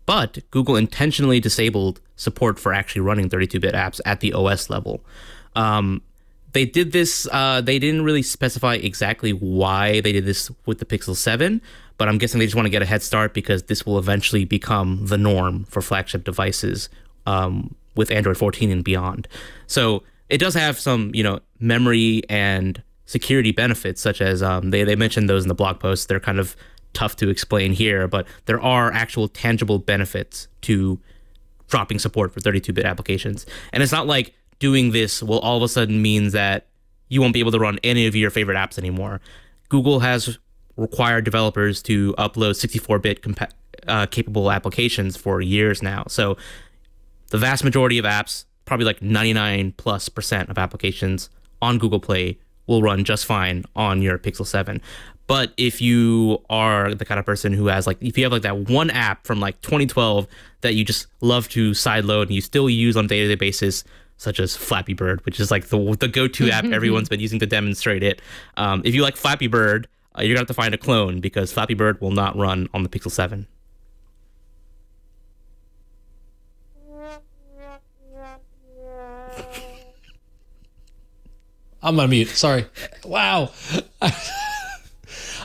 But Google intentionally disabled support for actually running 32-bit apps at the OS level. They did this, they didn't really specify exactly why they did this with the Pixel 7, but I'm guessing they just want to get a head start because this will eventually become the norm for flagship devices with Android 14 and beyond. So it does have some, memory and security benefits, such as they mentioned those in the blog post. They're kind of tough to explain here, but there are actual tangible benefits to dropping support for 32-bit applications. And it's not like doing this will all of a sudden means that you won't be able to run any of your favorite apps anymore. Google has required developers to upload 64-bit capable applications for years now. So the vast majority of apps, probably like 99+% of applications on Google Play will run just fine on your Pixel 7. But if you are the kind of person who has if you have that one app from 2012 that you just love to sideload and you still use on a day-to-day basis, such as Flappy Bird, which is the go-to app everyone's been using to demonstrate it. If you like Flappy Bird, you're going to have to find a clone because Flappy Bird will not run on the Pixel 7. I'm on mute. Sorry. Wow.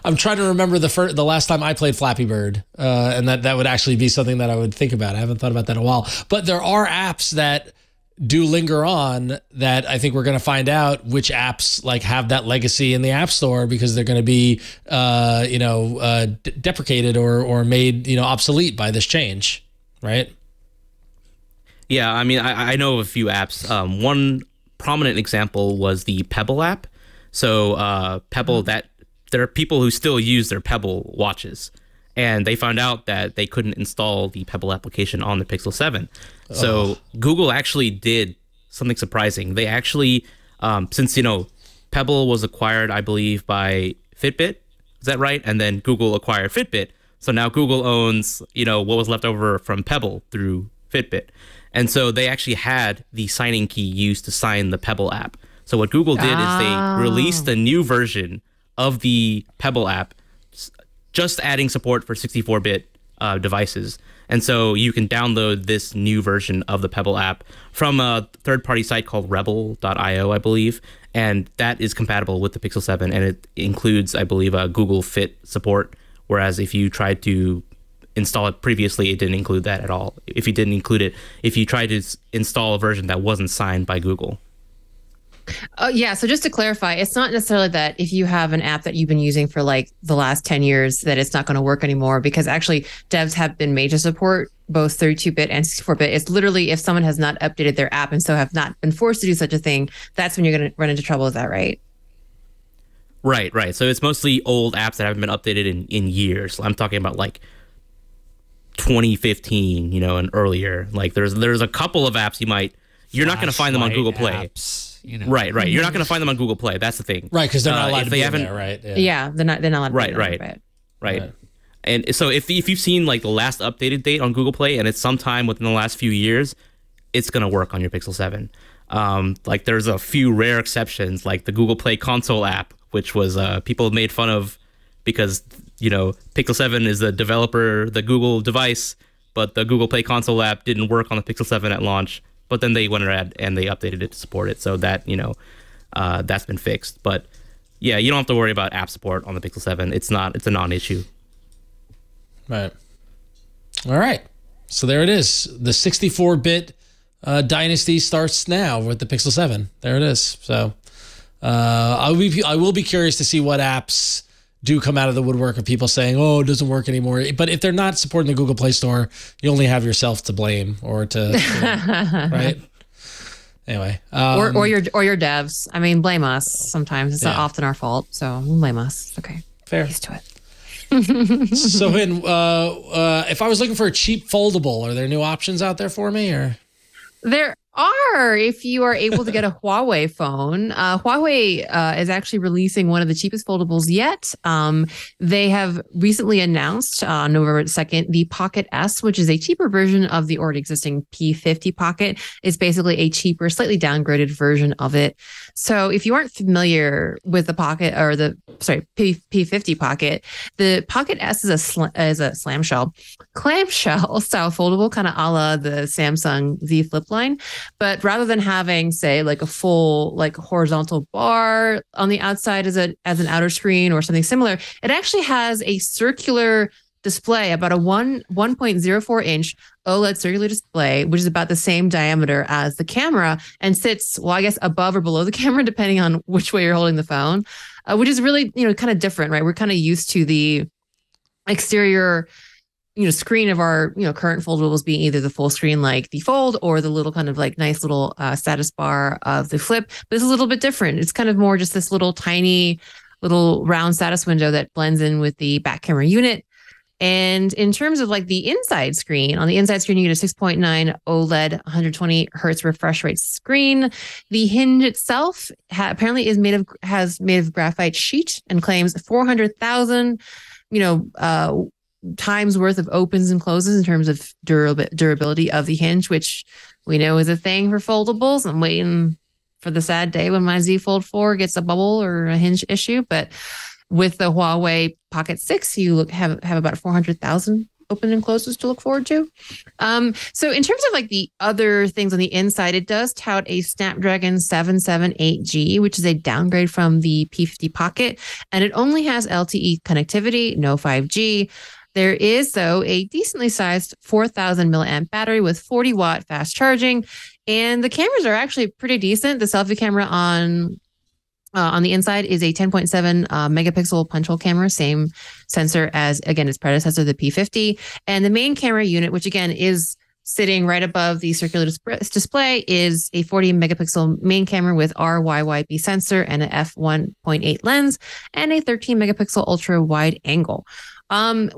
I'm trying to remember the last time I played Flappy Bird, and that would actually be something that I would think about. I haven't thought about that in a while. But there are apps that do linger on that I think we're going to find out which apps have that legacy in the App Store because they're going to be, deprecated or made, obsolete by this change, right? Yeah, I mean, I know of a few apps. One prominent example was the Pebble app. So Pebble, there are people who still use their Pebble watches, and they found out that they couldn't install the Pebble application on the Pixel 7. So Google actually did something surprising. They actually, since, Pebble was acquired, I believe, by Fitbit. Is that right? And then Google acquired Fitbit. So now Google owns, what was left over from Pebble through Fitbit. And so they actually had the signing key used to sign the Pebble app. So what Google did is they released a new version of the Pebble app, just adding support for 64-bit devices. And so you can download this new version of the Pebble app from a third-party site called rebel.io, I believe. And that is compatible with the Pixel 7. And it includes, I believe, a Google Fit support. Whereas if you tried to install it previously, it didn't include that at all. If you didn't include it, if you tried to install a version that wasn't signed by Google. Yeah. So just to clarify, it's not necessarily that if you have an app that you've been using for like the last 10 years that it's not going to work anymore, because actually devs have been made to support both 32-bit and 64-bit. It's literally if someone has not updated their app and so have not been forced to do such a thing, that's when you're going to run into trouble. Is that right? Right. So it's mostly old apps that haven't been updated in years. I'm talking about like 2015, and earlier. Like there's a couple of apps you're not going to find them on Google Play. Apps, Right. You're not going to find them on Google Play. That's the thing. Right, because they're not allowed to be in there, right? Yeah, they're not allowed to be in there. Right. And so if you've seen like the last updated date on Google Play and it's sometime within the last few years, it's going to work on your Pixel 7. Like there's a few rare exceptions, like the Google Play console app, which was people made fun of because, Pixel 7 is the Google device, but the Google Play console app didn't work on the Pixel 7 at launch. But then they went ahead and they updated it to support it. So that, that's been fixed. But yeah, you don't have to worry about app support on the Pixel 7. It's a non-issue. Right. All right. So there it is. The 64-bit dynasty starts now with the Pixel 7. There it is. So I will be curious to see what apps do come out of the woodwork of people saying, oh, it doesn't work anymore. But if they're not supporting the Google Play Store, you only have yourself to blame or to, right? Anyway. Or your devs. I mean, blame us sometimes. It's not often our fault. So blame us. Okay. Fair. Used to it. So, if I was looking for a cheap foldable, are there new options out there for me? Or there are, if you are able to get a Huawei phone. Huawei is actually releasing one of the cheapest foldables yet. They have recently announced on November 2nd, the Pocket S, which is a cheaper version of the already existing P50 Pocket. It's basically a cheaper, slightly downgraded version of it. So if you aren't familiar with the Pocket or P50 Pocket, the Pocket S is a clamshell style foldable, kind of a la the Samsung Z Flip line. But rather than having, say, like a full like horizontal bar on the outside as an outer screen or something similar, it actually has a circular display, about a 1.04 inch OLED circular display, which is about the same diameter as the camera and sits, well, I guess above or below the camera, depending on which way you're holding the phone, which is really, kind of different, right? We're kind of used to the exterior screen of our, current foldables being either the full screen like the Fold or the little kind of like nice little status bar of the Flip. But it's a little bit different. It's kind of more just this little tiny little round status window that blends in with the back camera unit. And in terms of like the inside screen, on the inside screen, you get a 6.9 OLED 120 hertz refresh rate screen. The hinge itself apparently is made of graphite sheet and claims 400,000, times worth of opens and closes in terms of durability of the hinge, which we know is a thing for foldables. I'm waiting for the sad day when my Z Fold 4 gets a bubble or a hinge issue. But with the Huawei Pocket 6, you have about 400,000 open and closes to look forward to. So in terms of like the other things on the inside, it does tout a Snapdragon 778G, which is a downgrade from the P50 Pocket, and it only has LTE connectivity, no 5G. There is, though, a decently sized 4,000 milliamp battery with 40 watt fast charging, and the cameras are actually pretty decent. The selfie camera on the inside is a 10.7 megapixel punch hole camera, same sensor as, again, its predecessor, the P50. And the main camera unit, which again is sitting right above the circular display, is a 40 megapixel main camera with RYYB sensor and an f1.8 lens and a 13 megapixel ultra wide angle. I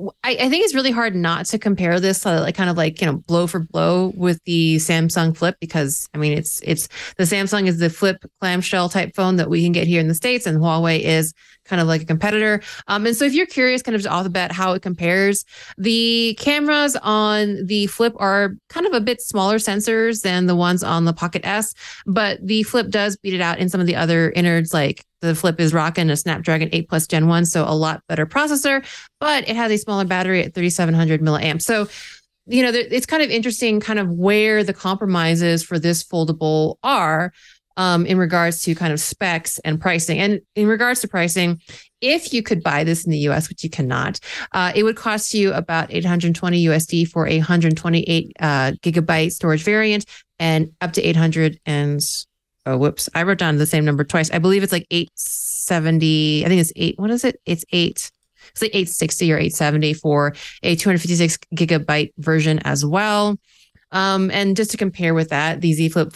think it's really hard not to compare this like kind of like, blow for blow with the Samsung Flip, because I mean, it's the Samsung is the flip clamshell type phone that we can get here in the States, and Huawei is kind of like a competitor. And so if you're curious kind of just off the bat how it compares, the cameras on the Flip are kind of a bit smaller sensors than the ones on the Pocket S, but the Flip does beat it out in some of the other innards. Like the Flip is rocking a Snapdragon 8 Plus Gen 1, so a lot better processor, but it has a smaller battery at 3,700 milliamps. So, it's kind of interesting kind of where the compromises for this foldable are in regards to kind of specs and pricing. And in regards to pricing, if you could buy this in the US, which you cannot, it would cost you about $820 USD for a 128 gigabyte storage variant, and up to 800 and oh, whoops. I wrote down the same number twice. I believe it's like 870. I think it's 8. What is it? It's 8. It's like 860 or 870 for a 256 gigabyte version as well. And just to compare with that, the Z Flip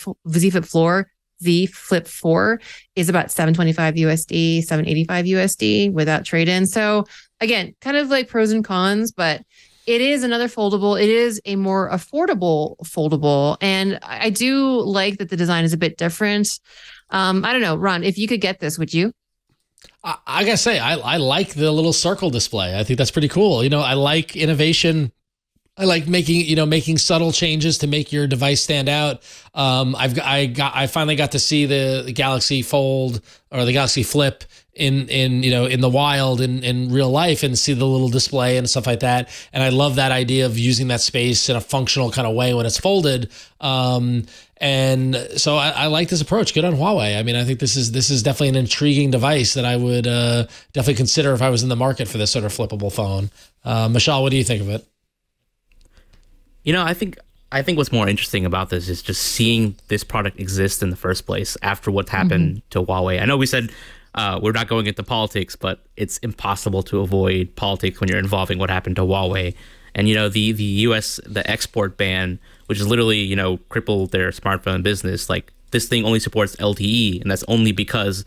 4 is about 725 USD, 785 USD without trade-in. So again, kind of like pros and cons, but it is another foldable. It is a more affordable foldable. And I do like that the design is a bit different. I don't know, Ron, if you could get this, would you? I gotta say, I like the little circle display. I think that's pretty cool. I like innovation. I like making subtle changes to make your device stand out. I finally got to see the Galaxy Fold or the Galaxy Flip in the wild in real life, and see the little display and stuff like that. And I love that idea of using that space in a functional kind of way when it's folded. And so I like this approach. Good on Huawei. I mean, I think this is definitely an intriguing device that I would definitely consider if I was in the market for this sort of flippable phone. Mishaal, what do you think of it? I think what's more interesting about this is just seeing this product exist in the first place after what happened to Huawei. I know we said we're not going into politics, but it's impossible to avoid politics when you're involving what happened to Huawei. And, the US, the export ban, which is literally, crippled their smartphone business. Like, this thing only supports LTE, and that's only because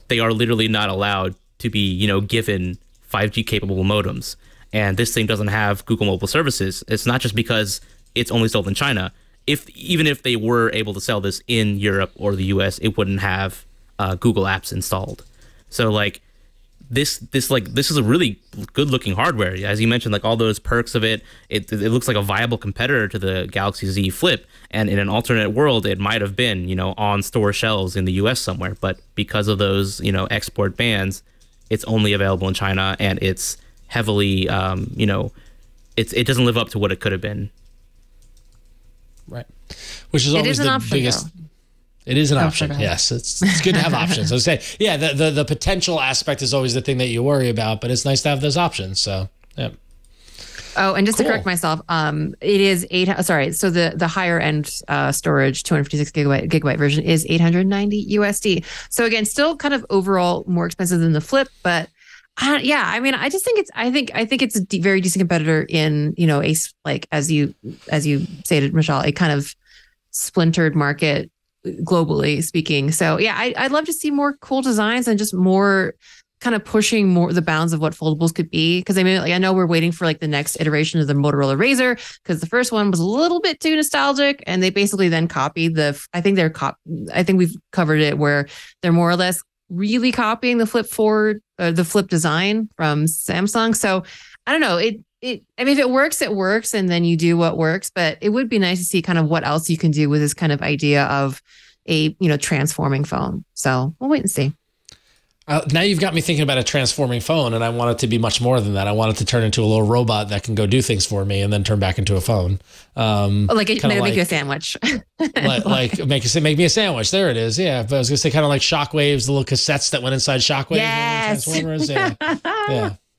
they are literally not allowed to be, given 5G capable modems. And this thing doesn't have Google mobile services. It's not just because it's only sold in China. Even if they were able to sell this in Europe or the US, it wouldn't have Google apps installed. So like this is a really good looking hardware. As you mentioned, like all those perks of it looks like a viable competitor to the Galaxy Z Flip. And in an alternate world, it might have been, on store shelves in the US somewhere. But because of those, export bans, it's only available in China, and it's heavily, it doesn't live up to what it could have been. Right. Which is always the biggest. Though. It is an option. Yes. It's good to have options. I would say, yeah, the potential aspect is always the thing that you worry about, but it's nice to have those options. So, yeah. Oh, and just to correct myself, it is so the higher end storage 256 gigabyte version is 890 USD. So again, still kind of overall more expensive than the Flip, but I mean, I just think I think it's a very decent competitor in, a, like, as you stated, Mishaal, a kind of splintered market globally speaking. So yeah, I'd love to see more cool designs and just more kind of pushing more the bounds of what foldables could be. Cause I mean, like, I know we're waiting for like the next iteration of the Motorola Razr, because the first one was a little bit too nostalgic, and they basically then copied I think we've covered it where they're more or less really copying the Flip 4, the Flip design from Samsung. So I don't know. I mean, if it works, it works, and then you do what works. But it would be nice to see kind of what else you can do with this kind of idea of a transforming phone. So we'll wait and see. Now you've got me thinking about a transforming phone, and I want it to be much more than that. I want it to turn into a little robot that can go do things for me and then turn back into a phone. Make you a sandwich. like make me a sandwich. There it is. Yeah, but I was gonna say kind of like Shockwaves, the little cassettes that went inside Shockwaves. Yes. Transformers. Yeah,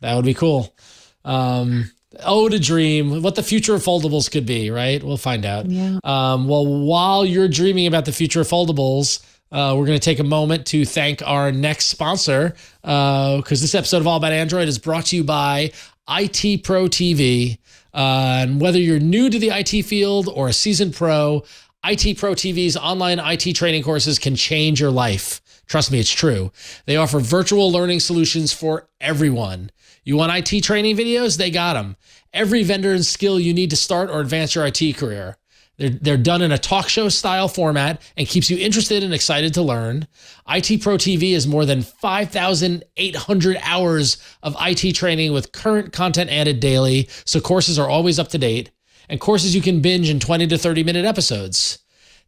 that would be cool. To dream what the future of foldables could be. Right, we'll find out. Yeah. Well, while you're dreaming about the future of foldables, we're going to take a moment to thank our next sponsor, because this episode of All About Android is brought to you by IT Pro TV. And whether you're new to the IT field or a seasoned pro, IT Pro TV's online IT training courses can change your life. Trust me, it's true. They offer virtual learning solutions for everyone. You want IT training videos? They got them. Every vendor and skill you need to start or advance your IT career. They're done in a talk show style format and keeps you interested and excited to learn. IT Pro TV is more than 5,800 hours of IT training with current content added daily, so courses are always up to date, and courses you can binge in 20 to 30-minute episodes.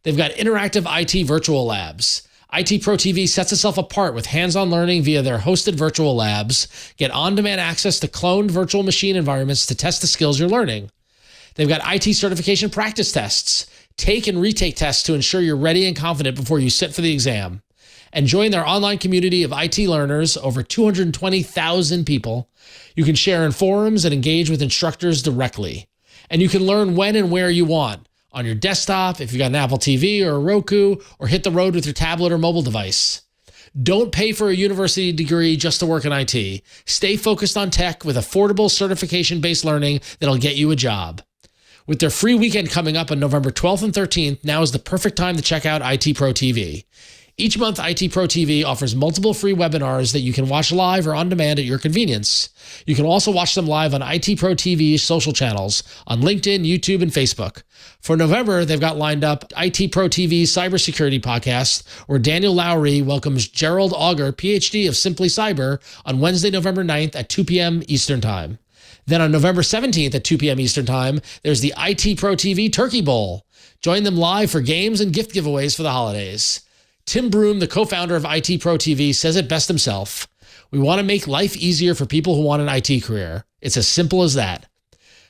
They've got interactive IT virtual labs. IT Pro TV sets itself apart with hands-on learning via their hosted virtual labs. Get on-demand access to cloned virtual machine environments to test the skills you're learning. They've got IT certification practice tests, take and retake tests to ensure you're ready and confident before you sit for the exam. And join their online community of IT learners, over 220,000 people. You can share in forums and engage with instructors directly. And you can learn when and where you want, on your desktop, if you've got an Apple TV or a Roku, or hit the road with your tablet or mobile device. Don't pay for a university degree just to work in IT. Stay focused on tech with affordable certification-based learning that'll get you a job. With their free weekend coming up on November 12th and 13th, now is the perfect time to check out IT Pro TV. Each month, IT Pro TV offers multiple free webinars that you can watch live or on demand at your convenience. You can also watch them live on IT Pro TV's social channels on LinkedIn, YouTube, and Facebook. For November, they've got lined up IT Pro TV's cybersecurity podcast, where Daniel Lowry welcomes Gerald Auger, PhD of Simply Cyber, on Wednesday, November 9th at 2 p.m. Eastern Time. Then on November 17th at 2 p.m. Eastern Time, there's the IT Pro TV Turkey Bowl. Join them live for games and gift giveaways for the holidays. Tim Broom, the co-founder of IT Pro TV, says it best himself. We want to make life easier for people who want an IT career. It's as simple as that.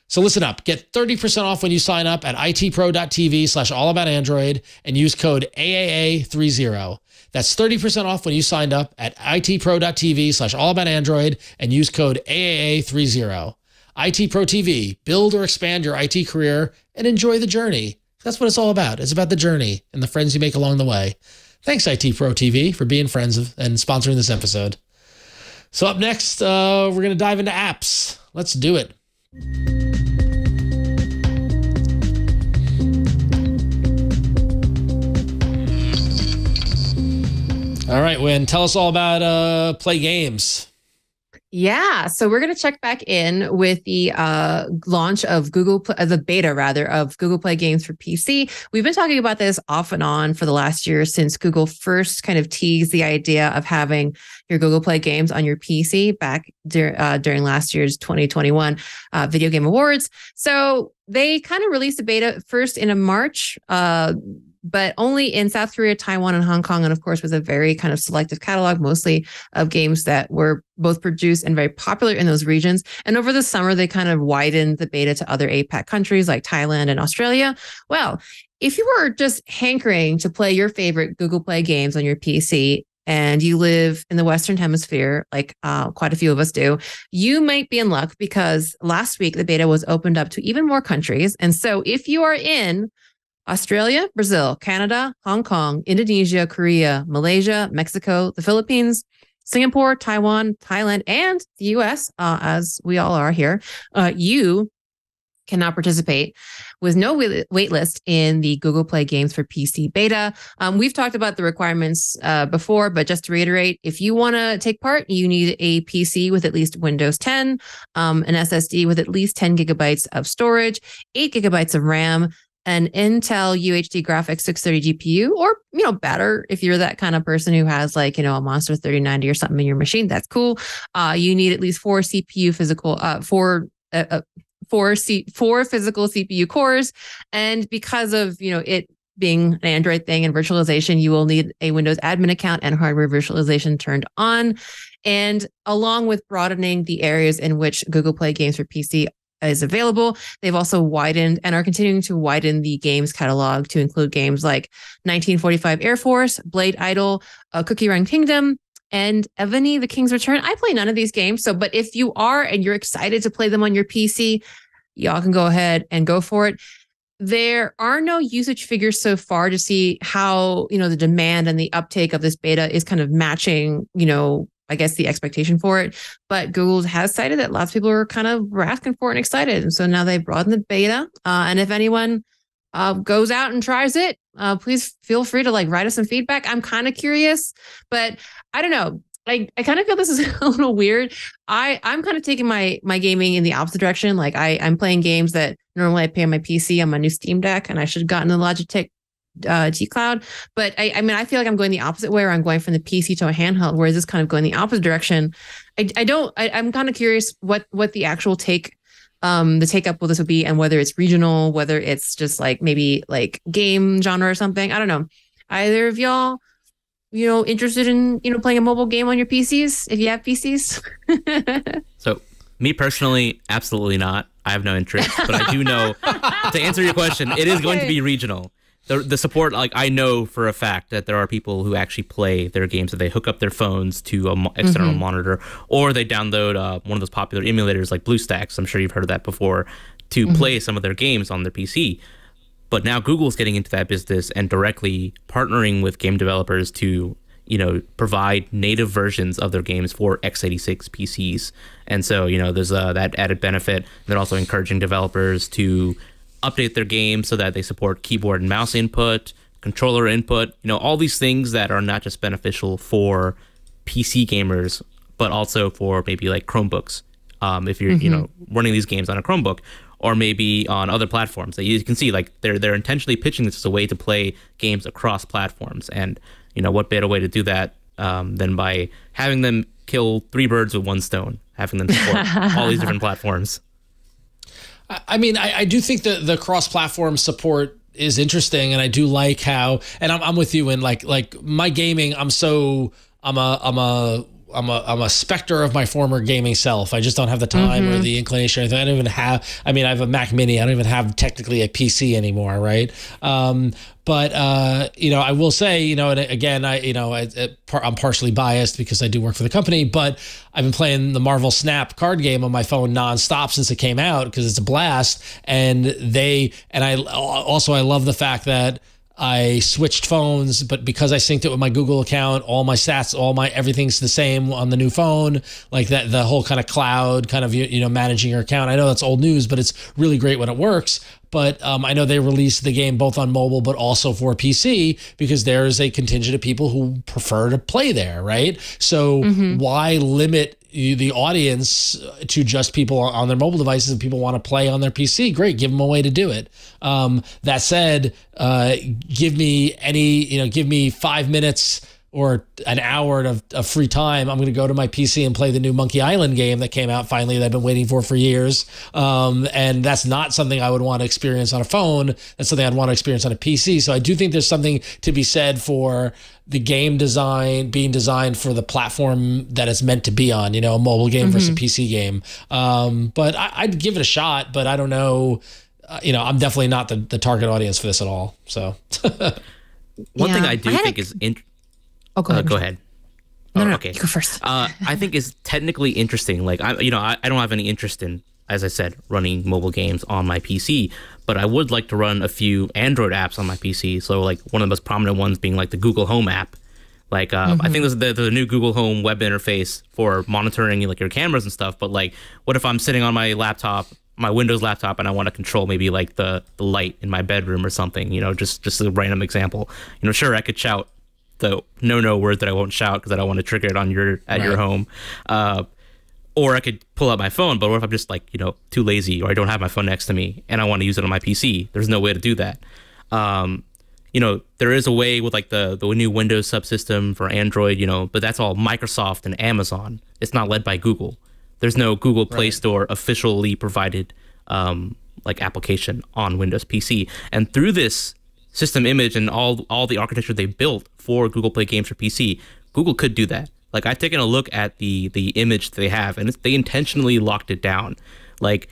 So listen up. Get 30% off when you sign up at itpro.tv/allaboutandroid and use code AAA30. That's 30% off when you signed up at itpro.tv/allaboutandroid and use code AAA30. IT Pro TV. Build or expand your IT career and enjoy the journey. That's what it's all about. It's about the journey and the friends you make along the way. Thanks, IT Pro TV, for being friends and sponsoring this episode. So up next, we're going to dive into apps. Let's do it. All right, Huyen, tell us all about Play Games. Yeah, so we're going to check back in with the launch of the beta rather of Google Play Games for PC. We've been talking about this off and on for the last year since Google first kind of teased the idea of having your Google Play Games on your PC back during last year's 2021 Video Game Awards. So they kind of released the beta first in March, but only in South Korea, Taiwan, and Hong Kong, and of course with a very kind of selective catalog, mostly of games that were both produced and very popular in those regions. And over the summer, they kind of widened the beta to other APAC countries like Thailand and Australia. Well, if you were just hankering to play your favorite Google Play games on your PC, and you live in the Western Hemisphere, like quite a few of us do, you might be in luck because last week the beta was opened up to even more countries. And so if you are in Australia, Brazil, Canada, Hong Kong, Indonesia, Korea, Malaysia, Mexico, the Philippines, Singapore, Taiwan, Thailand, and the US, as we all are here, you can now participate with no waitlist in the Google Play Games for PC beta. We've talked about the requirements before, but just to reiterate, if you want to take part, you need a PC with at least Windows 10, an SSD with at least 10 gigabytes of storage, 8 gigabytes of RAM, an Intel UHD graphics 630 GPU, or, better if you're that kind of person who has a Monster 3090 or something in your machine, that's cool. You need at least four physical CPU cores. And because of, it being an Android thing and virtualization, you will need a Windows admin account and hardware virtualization turned on. And along with broadening the areas in which Google Play Games for PC is available, they've also widened and are continuing to widen the games catalog to include games like 1945 Air Force, Blade Idol, Cookie Run Kingdom, and Evany, The King's Return. I play none of these games, but if you are and you're excited to play them on your PC, y'all can go ahead and go for it. There are no usage figures so far to see how, the demand and the uptake of this beta is kind of matching, I guess the expectation for it. But Google has cited that lots of people were asking for it and excited. And so now they've broadened the beta. And if anyone goes out and tries it, please feel free to like write us some feedback. I'm kind of curious, but I don't know. I kind of feel this is a little weird. I'm kind of taking my gaming in the opposite direction. Like I'm playing games that normally I play on my PC on my new Steam Deck, and I should have gotten the Logitech G Cloud. But I mean, I feel like I'm going the opposite way, where I'm going from the PC to a handheld, whereas this kind of going the opposite direction. I'm kind of curious what the actual take up with this would be, and whether it's regional, whether it's just like maybe like game genre or something. I don't know. Either of y'all, interested in, playing a mobile game on your PCs, if you have PCs? So me personally, absolutely not. I have no interest, but I do know, to answer your question, it is going to be regional. The support, like I know for a fact that there are people who actually play their games that they hook up their phones to an external monitor, or they download one of those popular emulators like BlueStacks. I'm sure you've heard of that before, to play some of their games on their PC. But now Google's getting into that business and directly partnering with game developers to, provide native versions of their games for x86 PCs. And so, there's that added benefit. They're also encouraging developers to update their games so that they support keyboard and mouse input, controller input, all these things that are not just beneficial for PC gamers, but also for maybe like Chromebooks. If you're, running these games on a Chromebook, or maybe on other platforms. That you can see, like they're intentionally pitching this as a way to play games across platforms. And what better way to do that than by having them kill 3 birds with 1 stone, having them support all these different platforms. I mean, I do think that the cross-platform support is interesting, and I do like how, and I'm with you in like my gaming. I'm a specter of my former gaming self. I just don't have the time or the inclination. I don't even have, I mean, I have a Mac Mini. I don't even have technically a PC anymore, right? But I will say, and again, I'm partially biased because I do work for the company, but I've been playing the Marvel Snap card game on my phone nonstop since it came out because it's a blast. And I love the fact that I switched phones, but because I synced it with my Google account, all my stats, everything's the same on the new phone, like that, the whole kind of cloud kind of, managing your account. I know that's old news, but it's really great when it works. But I know they released the game both on mobile, but also for PC, because there's a contingent of people who prefer to play there, right? So why limit the audience to just people on their mobile devices? If people want to play on their PC, great, give them a way to do it. That said, give me 5 minutes or an hour of free time. I'm going to go to my PC and play the new Monkey Island game that came out finally that I've been waiting for years. And that's not something I would want to experience on a phone. That's something I'd want to experience on a PC. So I do think there's something to be said for the game design being designed for the platform that it's meant to be on, a mobile game versus a PC game. But I'd give it a shot, but I don't know. I'm definitely not the target audience for this at all. So one thing I do think is Oh, go ahead. Go ahead. No, okay. You go first. I think is technically interesting. Like I don't have any interest in, as I said, running mobile games on my PC, but I would like to run a few Android apps on my PC. So like one of the most prominent ones being like the Google Home app. Like I think there's the new Google Home web interface for monitoring like your cameras and stuff. But like, what if I'm sitting on my laptop, my Windows laptop, and I want to control maybe like the light in my bedroom or something? Just a random example. Sure, I could shout the no word that I won't shout because I don't want to trigger it on your home, or I could pull out my phone. But what if I'm just like too lazy, or I don't have my phone next to me and I want to use it on my PC? There's no way to do that. There is a way with like the new Windows subsystem for Android, but that's all Microsoft and Amazon. It's not led by Google. There's no Google Play Store officially provided like application on Windows PC. And through this system image and all the architecture they built for Google Play games for PC, Google could do that. Like I've taken a look at the image they have, and they intentionally locked it down. Like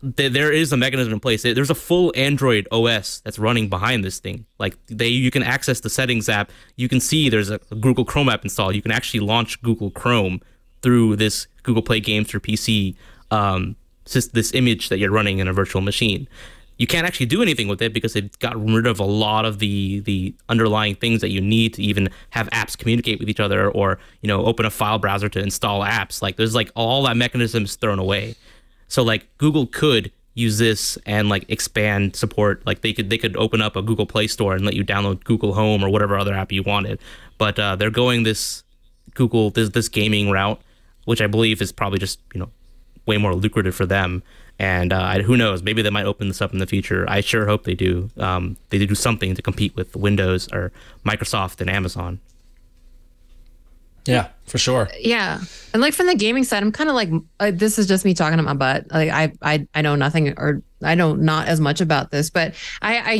there is a mechanism in place. There's a full Android OS that's running behind this thing. Like you can access the settings app. You can see there's a Google Chrome app installed. You can actually launch Google Chrome through this Google Play games for PC. This image that you're running in a virtual machine. You can't actually do anything with it because it got rid of a lot of the underlying things that you need to even have apps communicate with each other, or open a file browser to install apps. Like there's like all that mechanisms thrown away. So like Google could use this and like expand support. Like they could open up a Google Play Store and let you download Google Home or whatever other app you wanted. But they're going this gaming route, which I believe is probably just, you know, way more lucrative for them. And who knows, maybe they might open this up in the future. I sure hope they do. They do something to compete with Windows or Microsoft and Amazon. Yeah, for sure. Yeah. And like from the gaming side, I'm kind of like, this is just me talking to my butt. Like I know nothing, or I know not as much about this, but I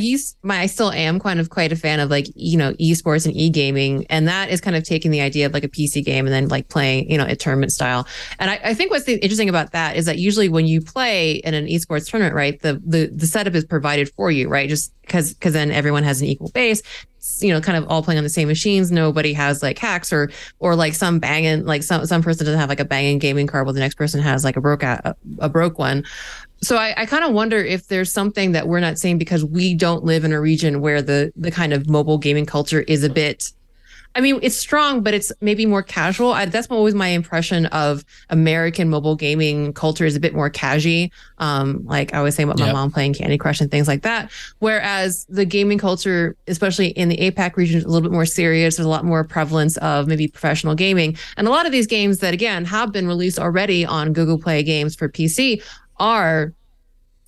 still am quite a fan of like, you know, esports and e-gaming. And that is kind of taking the idea of like a PC game and then like playing, you know, a tournament style. And I think what's interesting about that is that usually when you play in an esports tournament, right, the setup is provided for you, right? Just because then everyone has an equal base, you know, kind of all playing on the same machines. Nobody has like hacks or like some banging, like some person doesn't have like a banging gaming card while the next person has like a broke one. So I kind of wonder if there's something that we're not seeing because we don't live in a region where the kind of mobile gaming culture is a bit, I mean, it's strong, but it's maybe more casual. That's always my impression of American mobile gaming culture is a bit more casual. Like I was saying about my mom playing Candy Crush and things like that. Whereas the gaming culture, especially in the APAC region, is a little bit more serious. There's a lot more prevalence of maybe professional gaming. And a lot of these games that, again, have been released already on Google Play Games for PC are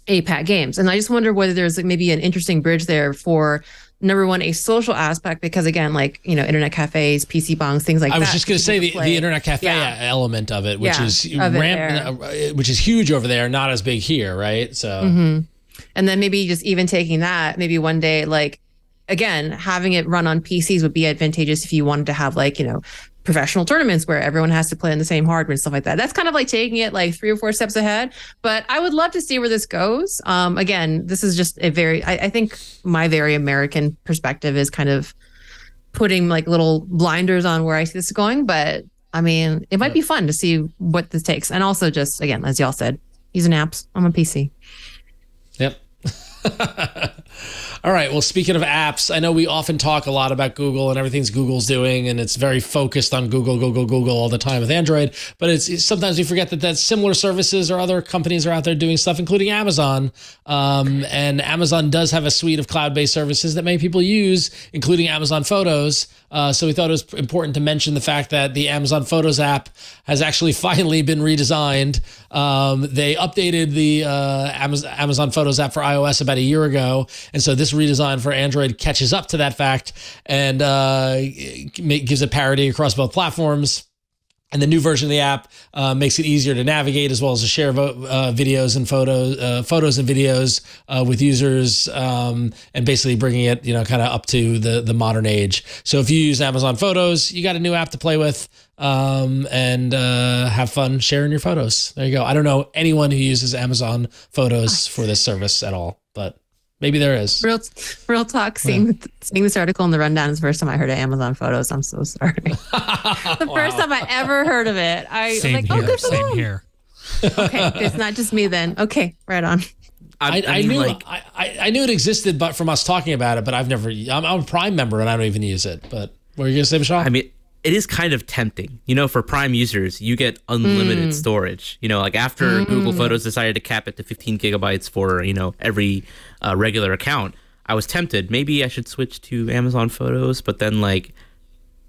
APAC games. And I just wonder whether there's like maybe an interesting bridge there for, number one, a social aspect, because again, like, you know, internet cafes, PC bongs, things like that. I was just going to say the internet cafe element of it, which is which is huge over there, not as big here, right? So, and then maybe just even taking that, maybe one day, like, again, having it run on PCs would be advantageous if you wanted to have like, you know, professional tournaments where everyone has to play on the same hardware and stuff like that. That's kind of like taking it like 3 or 4 steps ahead, but I would love to see where this goes. Again, this is just a very, I think my very American perspective is kind of putting like little blinders on where I see this going, but I mean, it might be fun to see what this takes. And also just, again, as y'all said, using apps on my PC. Yep. All right. Well, speaking of apps, I know we often talk a lot about Google and everything's Google's doing, and it's very focused on Google all the time with Android. But it's sometimes we forget that similar services or other companies are out there doing stuff, including Amazon. And Amazon does have a suite of cloud-based services that many people use, including Amazon Photos. So we thought it was important to mention the fact that the Amazon Photos app has actually finally been redesigned. They updated the Amazon Photos app for iOS about a year ago. And so this redesign for Android catches up to that fact and gives it parity across both platforms. And the new version of the app makes it easier to navigate, as well as to share videos and photos and videos with users, and basically bringing it, you know, kind of up to the modern age. So if you use Amazon Photos, you got a new app to play with, and have fun sharing your photos. There you go. I don't know anyone who uses Amazon Photos for this service at all, but maybe there is. Real talk. Seeing this article in the rundown is the first time I heard of Amazon Photos. I'm so sorry. The first time I ever heard of it. I was like, good for them. Same here. Okay, it's not just me then. Okay, right on. I knew it existed, but from us talking about it. But I'm a Prime member and I don't even use it. But what were you gonna say, Mishaal? I mean, it is kind of tempting. You know, for Prime users, you get unlimited storage. You know, like after Google Photos decided to cap it to 15 gigabytes for, you know, every regular account, I was tempted. Maybe I should switch to Amazon Photos, but then like,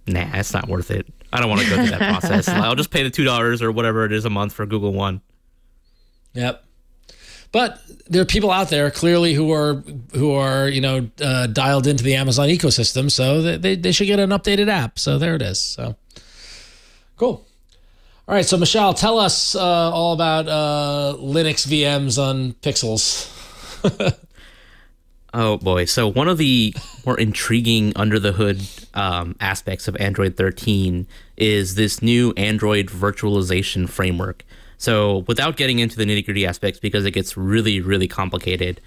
nah, it's not worth it. I don't want to go through that process. I'll just pay the $2 or whatever it is a month for Google One. Yep. But there are people out there clearly who are you know, dialed into the Amazon ecosystem, so they should get an updated app. So there it is. So cool. All right, so Mishaal, tell us all about Linux VMs on Pixels. Oh boy! So one of the more intriguing under the hood aspects of Android 13 is this new Android virtualization framework. So without getting into the nitty-gritty aspects, because it gets really, really complicated,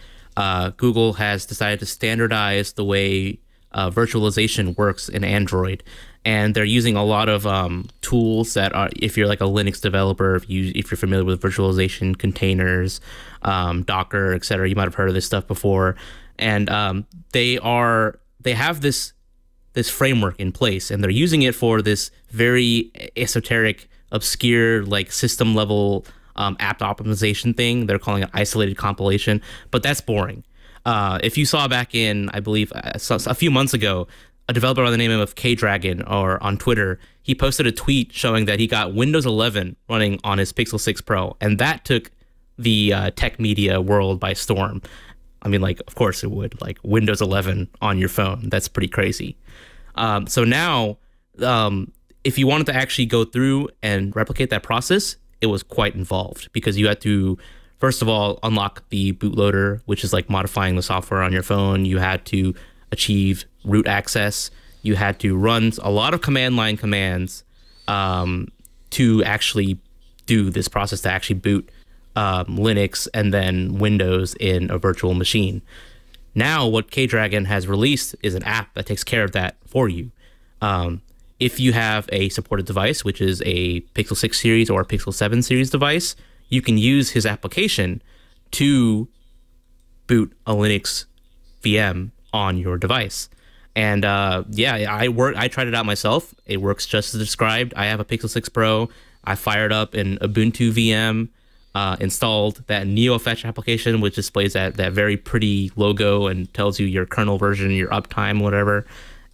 Google has decided to standardize the way virtualization works in Android. And they're using a lot of tools that are, if you're like a Linux developer, if you're familiar with virtualization containers, Docker, etc., you might have heard of this stuff before. And they have this framework in place, and they're using it for this very esoteric, obscure, like system level app optimization thing. They're calling it isolated compilation, but that's boring. If you saw back in, I believe, a few months ago, a developer by the name of K-Dragon or on Twitter, he posted a tweet showing that he got Windows 11 running on his Pixel 6 Pro, and that took the tech media world by storm. I mean, like, of course it would. Like, Windows 11 on your phone. That's pretty crazy. So now, if you wanted to actually go through and replicate that process, it was quite involved because you had to, first of all, unlock the bootloader, which is like modifying the software on your phone. You had to achieve root access. You had to run a lot of command line commands to actually do this process to actually boot Linux and then Windows in a virtual machine. Now what K-Dragon has released is an app that takes care of that for you. If you have a supported device, which is a Pixel 6 series or a Pixel 7 series device, you can use his application to boot a Linux VM on your device. And I tried it out myself. It works just as described. I have a Pixel 6 Pro. I fired up an Ubuntu VM, installed that NeoFetch application, which displays that very pretty logo and tells you your kernel version, your uptime, whatever.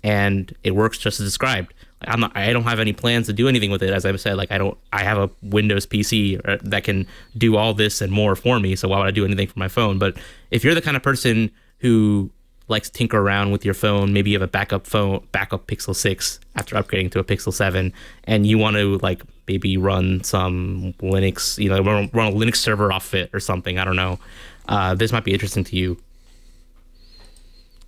And it works just as described. I don't have any plans to do anything with it. As I said, like I have a Windows PC that can do all this and more for me. So why would I do anything for my phone? But if you're the kind of person who likes to tinker around with your phone, maybe you have a backup Pixel 6 after upgrading to a Pixel 7, and you want to like maybe run some Linux, run a Linux server off it or something. I don't know. This might be interesting to you.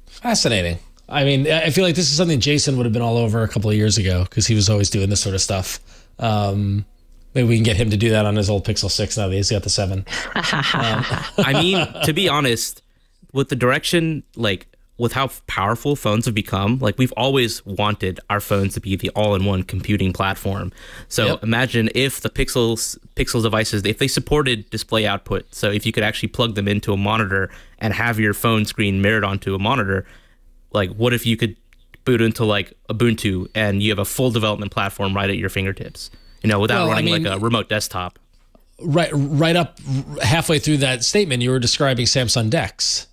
Fascinating. I mean, I feel like this is something Jason would have been all over a couple of years ago because he was always doing this sort of stuff. Maybe we can get him to do that on his old Pixel 6 now that he's got the 7. I mean, to be honest, with the direction, like with how powerful phones have become, like we've always wanted our phones to be the all-in-one computing platform. So imagine if the Pixel devices, if they supported display output. So if you could actually plug them into a monitor and have your phone screen mirrored onto a monitor, like what if you could boot into like Ubuntu and you have a full development platform right at your fingertips, without running like a remote desktop. Right up halfway through that statement, you were describing Samsung DeX.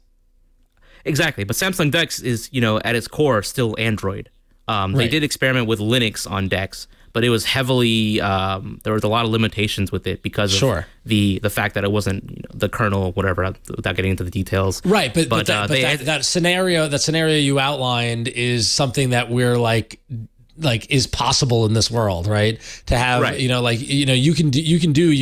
Exactly, but Samsung DeX is, at its core still Android. They did experiment with Linux on DeX, but it was heavily there was a lot of limitations with it because of the fact that it wasn't the kernel, whatever, without getting into the details. Right, but that scenario you outlined is something that we're like is possible in this world, right? To have you can do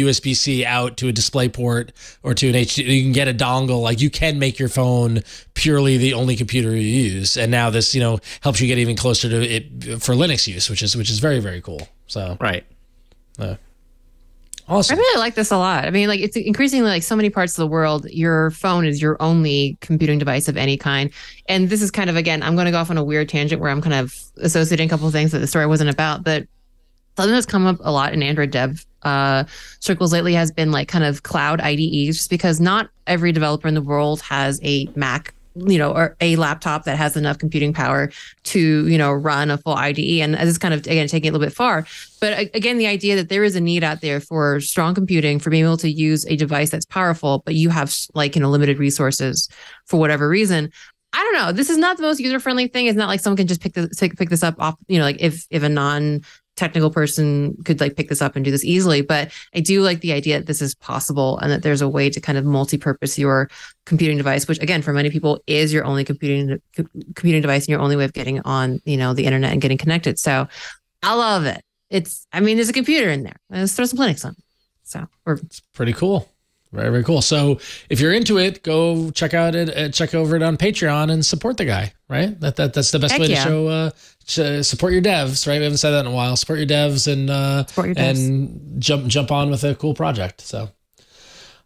USB-C out to a display port or to an HD. You can get a dongle. Like you can make your phone purely the only computer you use, and now this helps you get even closer to it for Linux use, which is very, very cool. So awesome. I really like this a lot. I mean, like it's increasingly like so many parts of the world, your phone is your only computing device of any kind. And this is kind of, again, I'm going to go off on a weird tangent where I'm kind of associating a couple of things that the story wasn't about, but something that's come up a lot in Android dev circles lately has been like kind of cloud IDEs, just because not every developer in the world has a Mac, or a laptop that has enough computing power to, run a full IDE. And this is kind of, again, taking it a little bit far. But again, the idea that there is a need out there for strong computing, for being able to use a device that's powerful, but you have limited resources for whatever reason. I don't know. This is not the most user-friendly thing. It's not like someone can just pick this up off, like if a non-technical person could pick this up and do this easily. But I do like the idea that this is possible and that there's a way to kind of multi-purpose your computing device, which again, for many people is your only computing device and your only way of getting on, the internet and getting connected. So I love it. There's a computer in there. Let's throw some Linux on. So it's pretty cool. Very, very cool. So if you're into it, go check over it on Patreon and support the guy, right? That's the best way to support your devs, right? We haven't said that in a while. Support your devs and jump on with a cool project. So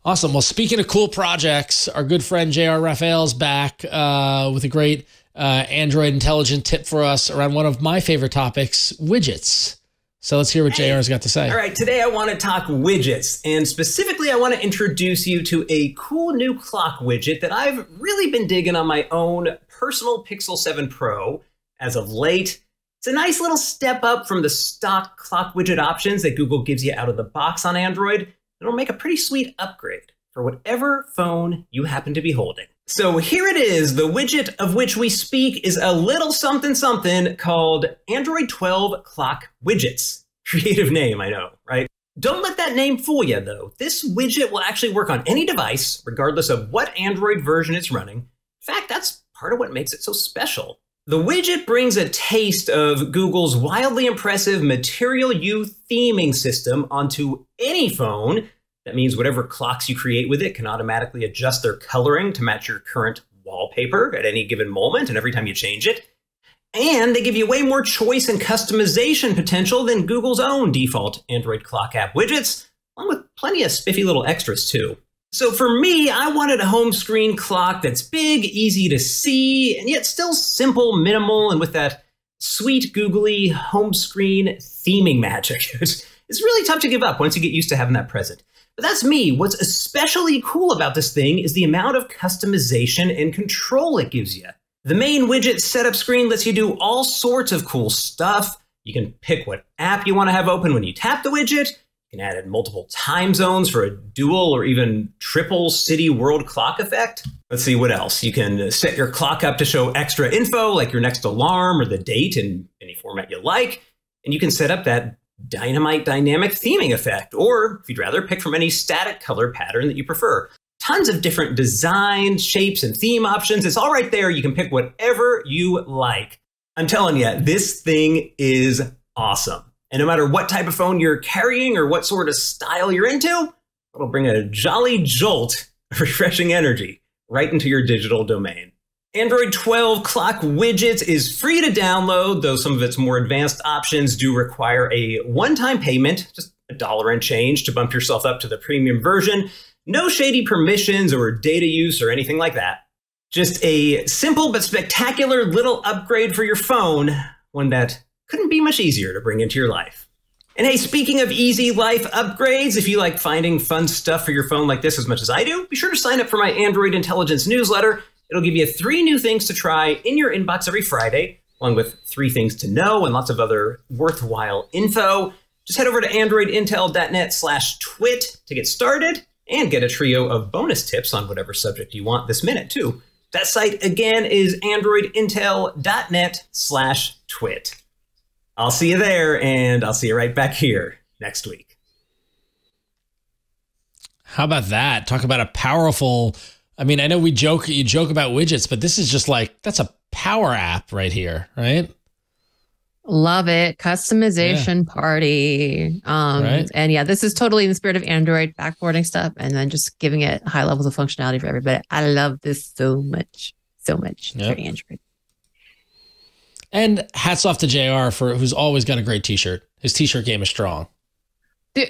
awesome. Well, speaking of cool projects, our good friend JR Raphael's back with a great Android intelligent tip for us around one of my favorite topics, widgets. So let's hear what JR's got to say. All right, today I want to talk widgets, and specifically I want to introduce you to a cool new clock widget that I've really been digging on my own personal Pixel 7 Pro as of late. It's a nice little step up from the stock clock widget options that Google gives you out of the box on Android. It It'll make a pretty sweet upgrade for whatever phone you happen to be holding. So here it is. The widget of which we speak is a little something something called Android 12 Clock Widgets. Creative name, I know, right? Don't let that name fool you, though. This widget will actually work on any device, regardless of what Android version it's running. In fact, that's part of what makes it so special. The widget brings a taste of Google's wildly impressive Material You theming system onto any phone. That means whatever clocks you create with it can automatically adjust their coloring to match your current wallpaper at any given moment and every time you change it. And they give you way more choice and customization potential than Google's own default Android clock app widgets, along with plenty of spiffy little extras too. So for me, I wanted a home screen clock that's big, easy to see, and yet still simple, minimal, and with that sweet, googly home screen theming magic. It's really tough to give up once you get used to having that present. But that's me. What's especially cool about this thing is the amount of customization and control it gives you. The main widget setup screen lets you do all sorts of cool stuff. You can pick what app you want to have open when you tap the widget. You can add in multiple time zones for a dual or even triple city world clock effect. Let's see what else. You can set your clock up to show extra info like your next alarm or the date in any format you like. And you can set up that dynamite dynamic theming effect, or if you'd rather, pick from any static color pattern that you prefer. Tons of different designs, shapes, and theme options. It's all right there. You can pick whatever you like. I'm telling you, this thing is awesome. And no matter what type of phone you're carrying or what sort of style you're into, it'll bring a jolly jolt of refreshing energy right into your digital domain. Android 12 Clock Widgets is free to download, though some of its more advanced options do require a one-time payment, just $1 and change to bump yourself up to the premium version. No shady permissions or data use or anything like that. Just a simple but spectacular little upgrade for your phone, one that couldn't be much easier to bring into your life. And hey, speaking of easy life upgrades, if you like finding fun stuff for your phone like this as much as I do, be sure to sign up for my Android Intelligence newsletter. It'll give you 3 new things to try in your inbox every Friday, along with 3 things to know and lots of other worthwhile info. Just head over to androidintel.net/twit to get started and get a trio of bonus tips on whatever subject you want this minute, too. That site, again, is androidintel.net/twit. I'll see you there, and I'll see you right back here next week. How about that? Talk about a powerful... I mean, I know you joke about widgets, but this is just like, that's a power app right here, right? Love it. Customization party. Right? And yeah, this is totally in the spirit of Android, backboarding stuff, and then just giving it high levels of functionality for everybody. I love this so much for Android. And hats off to JR who's always got a great t-shirt. His t-shirt game is strong.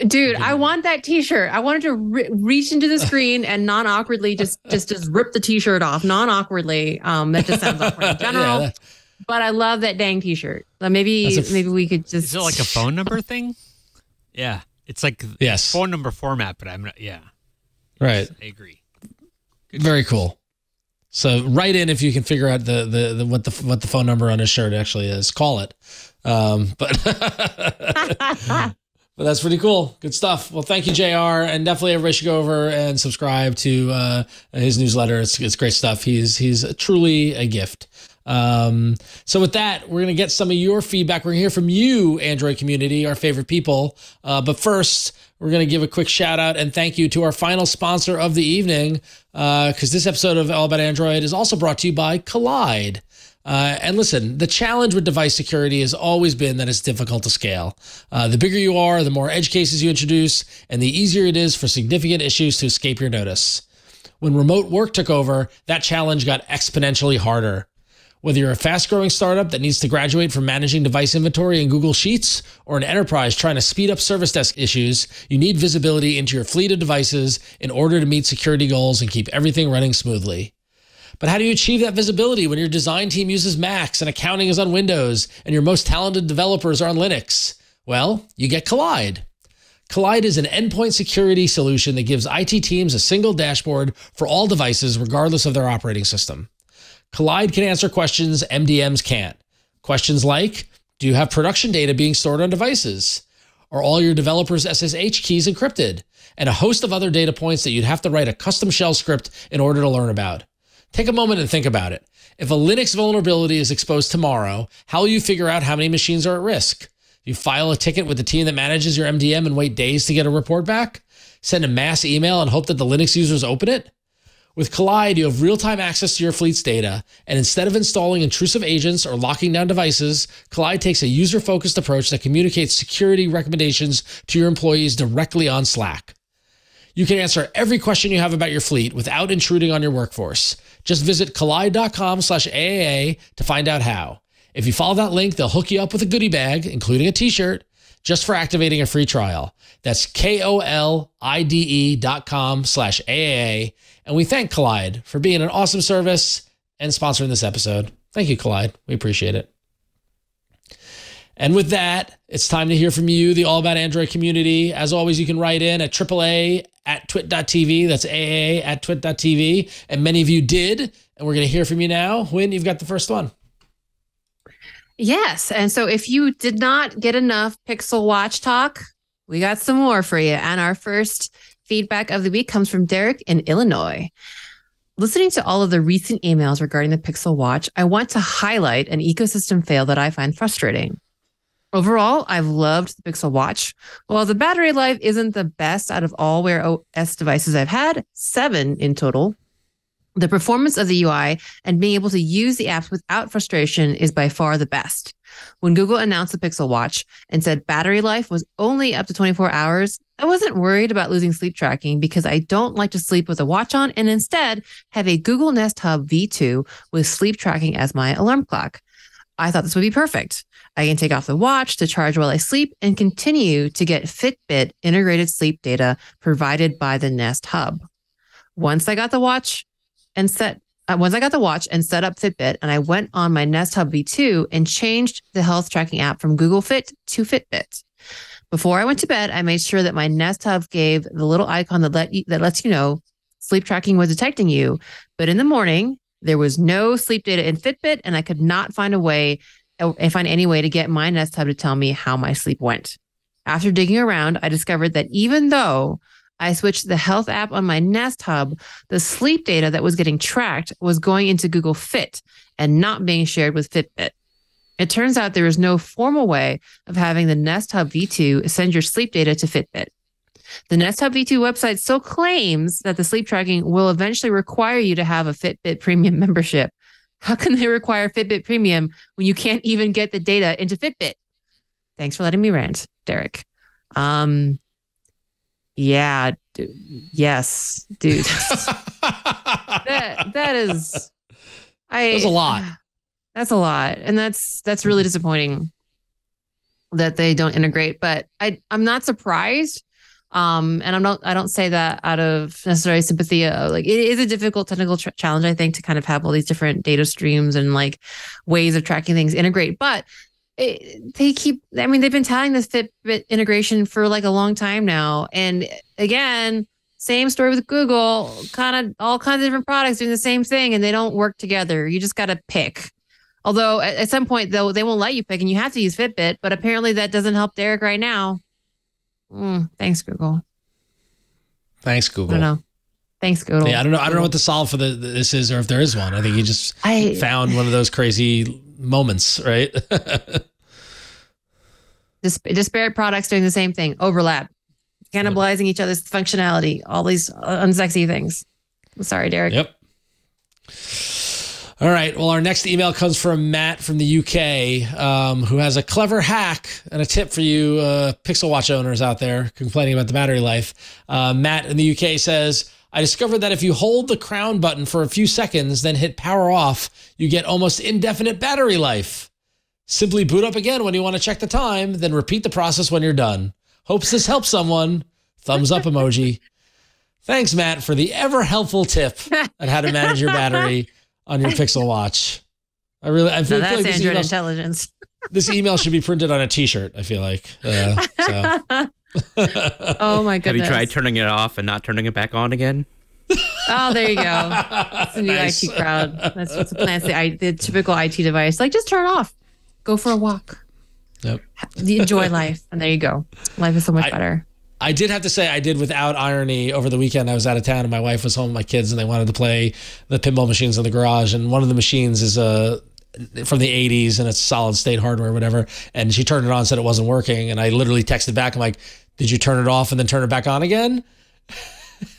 Dude, I want that t-shirt. I wanted to reach into the screen and non-awkwardly just rip the t-shirt off, non-awkwardly. That just sounds awkward in general. Yeah, but I love that dang t-shirt. Maybe we could just... Is it like a phone number thing? Yeah. It's like phone number format, but I'm not... Yeah. Right. I agree. Very cool. So write in if you can figure out what the phone number on his shirt actually is. Call it. But that's pretty cool. Good stuff. Well, thank you, JR. And definitely everybody should go over and subscribe to his newsletter. It's great stuff. He's truly a gift. So with that, we're going to get some of your feedback. We're going to hear from you, Android community, our favorite people. But first, we're going to give a quick shout out and thank you to our final sponsor of the evening, because this episode of All About Android is also brought to you by Collide. And listen, the challenge with device security has always been that it's difficult to scale. The bigger you are, the more edge cases you introduce, and the easier it is for significant issues to escape your notice. When remote work took over, that challenge got exponentially harder. Whether you're a fast-growing startup that needs to graduate from managing device inventory in Google Sheets or an enterprise trying to speed up service desk issues, you need visibility into your fleet of devices in order to meet security goals and keep everything running smoothly. But how do you achieve that visibility when your design team uses Macs and accounting is on Windows and your most talented developers are on Linux? Well, you get Collide. Collide is an endpoint security solution that gives IT teams a single dashboard for all devices regardless of their operating system. Collide can answer questions MDMs can't. Questions like, do you have production data being stored on devices? Are all your developers' SSH keys encrypted? And a host of other data points that you'd have to write a custom shell script in order to learn about. Take a moment and think about it. If a Linux vulnerability is exposed tomorrow, how will you figure out how many machines are at risk? You file a ticket with the team that manages your MDM and wait days to get a report back? Send a mass email and hope that the Linux users open it? With Collide, you have real-time access to your fleet's data, and instead of installing intrusive agents or locking down devices, Collide takes a user-focused approach that communicates security recommendations to your employees directly on Slack. You can answer every question you have about your fleet without intruding on your workforce. Just visit collide.com/AAA to find out how. If you follow that link, they'll hook you up with a goodie bag, including a t-shirt, just for activating a free trial. That's KOLIDE.com/AAA. And we thank Collide for being an awesome service and sponsoring this episode. Thank you, Collide. We appreciate it. And with that, it's time to hear from you, the All About Android community. As always, you can write in at AAA@twit.tv. That's AAA@twit.tv. And many of you did. And we're going to hear from you now. Huyen, you've got the first one. Yes. And so if you did not get enough Pixel Watch talk, we got some more for you. And our first feedback of the week comes from Derek in Illinois. Listening to all of the recent emails regarding the Pixel Watch, I want to highlight an ecosystem fail that I find frustrating. Overall, I've loved the Pixel Watch. While the battery life isn't the best out of all Wear OS devices I've had, 7 in total, the performance of the UI and being able to use the apps without frustration is by far the best. When Google announced the Pixel Watch and said battery life was only up to 24 hours, I wasn't worried about losing sleep tracking because I don't like to sleep with a watch on and instead have a Google Nest Hub V2 with sleep tracking as my alarm clock. I thought this would be perfect. I can take off the watch to charge while I sleep and continue to get Fitbit integrated sleep data provided by the Nest Hub. Once I got the watch and set up Fitbit, and I went on my Nest Hub V2 and changed the health tracking app from Google Fit to Fitbit. Before I went to bed, I made sure that my Nest Hub gave the little icon that lets you know sleep tracking was detecting you. But in the morning, there was no sleep data in Fitbit, and I could not find any way to get my Nest Hub to tell me how my sleep went. After digging around, I discovered that even though I switched the health app on my Nest Hub, the sleep data that was getting tracked was going into Google Fit and not being shared with Fitbit. It turns out there is no formal way of having the Nest Hub V2 send your sleep data to Fitbit. The Nest Hub V2 website still claims that the sleep tracking will eventually require you to have a Fitbit Premium membership. How can they require Fitbit Premium when you can't even get the data into Fitbit? Thanks for letting me rant, Derek. Yeah, dude. Yes, dude. that is. That's a lot. That's a lot, and that's really disappointing that they don't integrate. But I'm not surprised. And I don't say that out of necessarily sympathy. Like, it is a difficult technical challenge, I think, to kind of have all these different data streams and like ways of tracking things integrate. But they've been telling this Fitbit integration for like a long time now. And again, same story with Google, kind of all kinds of different products doing the same thing and they don't work together. You just got to pick. Although at some point, though, they won't let you pick and you have to use Fitbit. But apparently that doesn't help Derek right now. Thanks, Google. Thanks, Google. I don't know. Thanks, Google. Yeah, I don't know what the solve for this is, or if there is one. I think you just found one of those crazy moments, right? Disparate products doing the same thing, overlap, cannibalizing each other's functionality, all these unsexy things. I'm sorry, Derek. Yep. All right. Well, our next email comes from Matt from the UK, who has a clever hack and a tip for you Pixel Watch owners out there complaining about the battery life. Matt in the UK says, I discovered that if you hold the crown button for a few seconds, then hit power off, you get almost indefinite battery life. Simply boot up again when you want to check the time, then repeat the process when you're done. Hopes this helps someone. Thumbs up emoji. Thanks, Matt, for the ever helpful tip on how to manage your battery on your Pixel Watch. I feel that's like Android intelligence. This email should be printed on a t-shirt, I feel like. Oh my goodness. Have you tried turning it off and not turning it back on again? Oh, there you go. That's the new IT crowd. That's what's the plan. It's the typical IT device. Like, just turn it off. Go for a walk. Yep. Enjoy life. And there you go. Life is so much better. I did have to say, I did without irony over the weekend. I was out of town and my wife was home with my kids and they wanted to play the pinball machines in the garage. And one of the machines is from the 80s and it's solid state hardware, whatever. And she turned it on and said it wasn't working. And I literally texted back. I'm like, did you turn it off and then turn it back on again?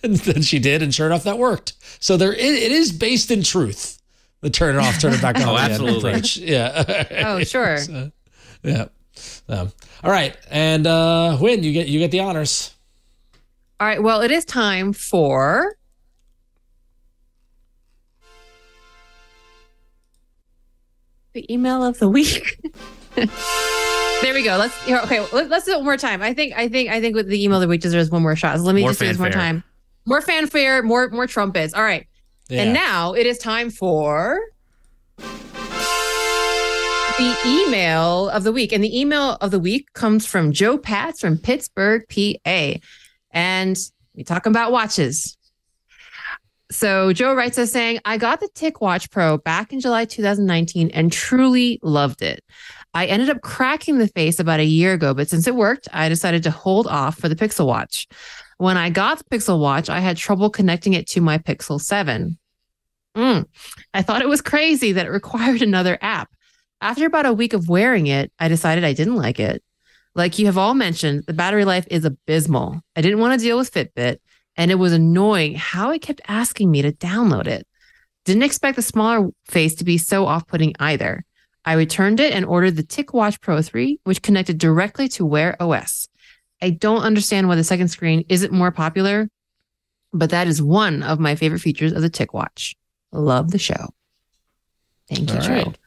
And then she did. And sure enough, that worked. So it is based in truth. The turn it off, turn it back on. Oh, absolutely. Approach. Yeah. Oh, sure. So, yeah. All right. And Huyen, you get the honors. All right. Well, it is time for the email of the week. There we go. Let's do it one more time. I think with the email of the week deserves one more shot. So let me just do this one more time. More fanfare, more trumpets. All right. Yeah. And now it is time for the email of the week. And the email of the week comes from Joe Pats from Pittsburgh, PA. And we talk about watches. So Joe writes us saying, I got the TicWatch Pro back in July 2019 and truly loved it. I ended up cracking the face about a year ago, but since it worked, I decided to hold off for the Pixel Watch. When I got the Pixel Watch, I had trouble connecting it to my Pixel 7. I thought it was crazy that it required another app. After about a week of wearing it, I decided I didn't like it. Like you have all mentioned, the battery life is abysmal. I didn't want to deal with Fitbit, and it was annoying how it kept asking me to download it. Didn't expect the smaller face to be so off-putting either. I returned it and ordered the TicWatch Pro 3, which connected directly to Wear OS. I don't understand why the second screen isn't more popular, but that is one of my favorite features of the TicWatch. Love the show. Thank you, Joe. Right.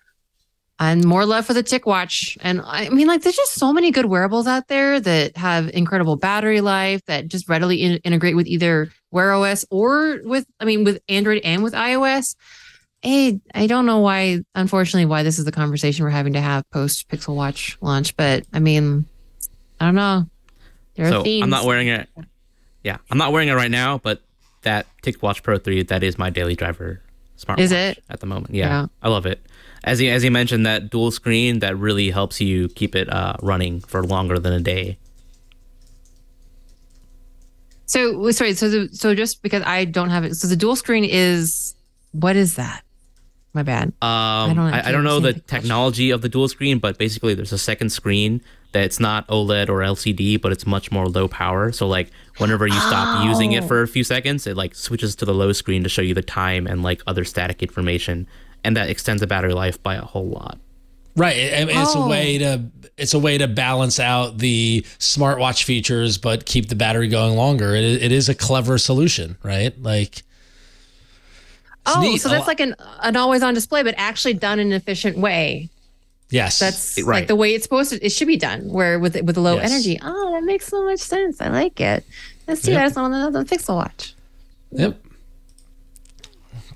And more love for the TicWatch. And I mean, like, there's just so many good wearables out there that have incredible battery life that just readily integrate with either Wear OS or with Android and with iOS. I don't know why, unfortunately, why this is the conversation we're having to have post Pixel Watch launch, but I mean, I don't know. There are themes. I'm not wearing it. Yeah, I'm not wearing it right now, but that TicWatch Pro 3, that is my daily driver smartwatch. Is it? At the moment. Yeah, I love it. As you mentioned, that dual screen, that really helps you keep it running for longer than a day. So, sorry, so just because I don't have it, so the dual screen is, what is that? My bad. I don't know the technology of the dual screen, but basically there's a second screen that's not OLED or LCD, but it's much more low power. So like whenever you stop using it for a few seconds, it like switches to the low screen to show you the time and like other static information, and that extends the battery life by a whole lot. Right. It's a way to balance out the smartwatch features, but keep the battery going longer. It is a clever solution, right? Like. So that's like an always on display, but actually done in an efficient way. Yes. That's right. Like the way it's supposed to, it should be done, where with the low energy. Oh, that makes so much sense. I like it. Let's do that on the Pixel Watch. Yep.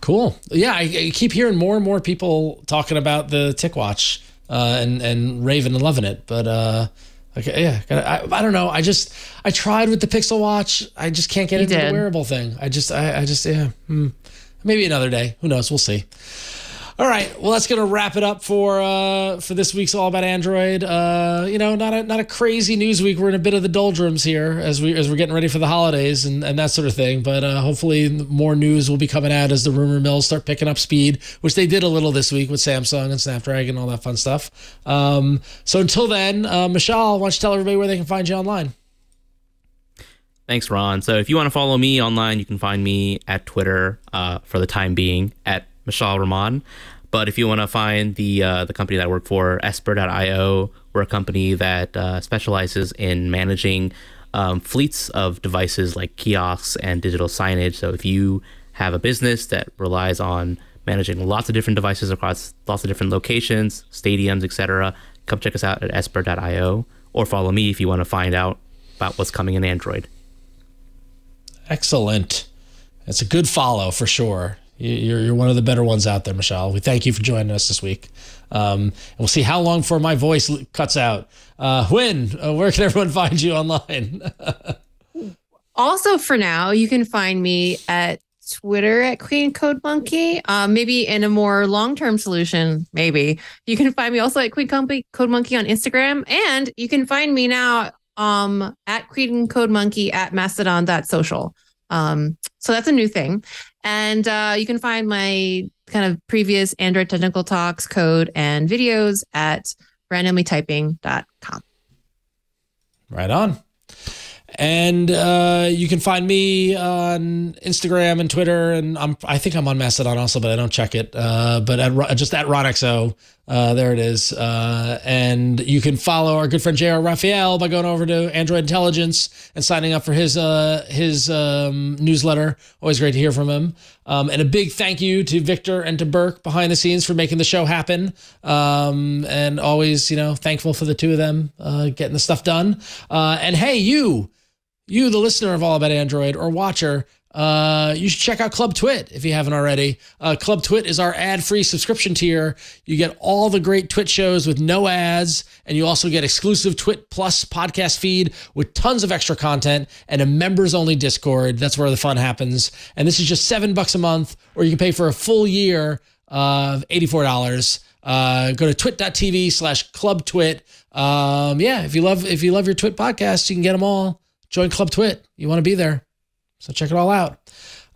Cool. Yeah, I keep hearing more and more people talking about the TicWatch and raving and loving it. But I don't know. I tried with the Pixel Watch. I just can't get into the wearable thing. Maybe another day. Who knows? We'll see. All right. Well, that's going to wrap it up for this week's All About Android. Not a crazy news week. We're in a bit of the doldrums here as we're getting ready for the holidays and that sort of thing. But hopefully more news will be coming out as the rumor mills start picking up speed, which they did a little this week with Samsung and Snapdragon and all that fun stuff. So until then, Mishaal, why don't you tell everybody where they can find you online? Thanks, Ron. So if you want to follow me online, you can find me at Twitter for the time being at Mishaal Rahman. But if you want to find the company that I work for, Esper.io, we're a company that specializes in managing fleets of devices like kiosks and digital signage. So if you have a business that relies on managing lots of different devices across lots of different locations, stadiums, etc., come check us out at Esper.io, or follow me if you want to find out about what's coming in Android. Excellent. That's a good follow for sure. You're one of the better ones out there, Mishaal. We thank you for joining us this week. And we'll see how long before my voice cuts out. Huyen, where can everyone find you online? Also, for now, you can find me at Twitter at Queen Code Monkey. Maybe in a more long-term solution, maybe you can find me also at Queen Code Monkey on Instagram, and you can find me now at Queen Code Monkey at mastodon.social. So that's a new thing. And you can find my kind of previous Android technical talks, code, and videos at randomlytyping.com. Right on. And you can find me on Instagram and Twitter, and I think I'm on Mastodon also, but I don't check it. But just at RonXO, there it is. And you can follow our good friend JR Raphael by going over to Android Intelligence and signing up for his newsletter. Always great to hear from him. And a big thank you to Victor and to Burke behind the scenes for making the show happen. And always, thankful for the two of them getting the stuff done. And hey, you, the listener of All About Android or watcher, you should check out Club TWiT if you haven't already. Club TWiT is our ad-free subscription tier. You get all the great TWiT shows with no ads, and you also get exclusive TWiT Plus podcast feed with tons of extra content and a members-only Discord. That's where the fun happens. And this is just $7 a month, or you can pay for a full year of $84. Go to twit.tv/Club TWiT. If you love your TWiT podcasts, you can get them all. Join Club TWiT. You want to be there. So check it all out.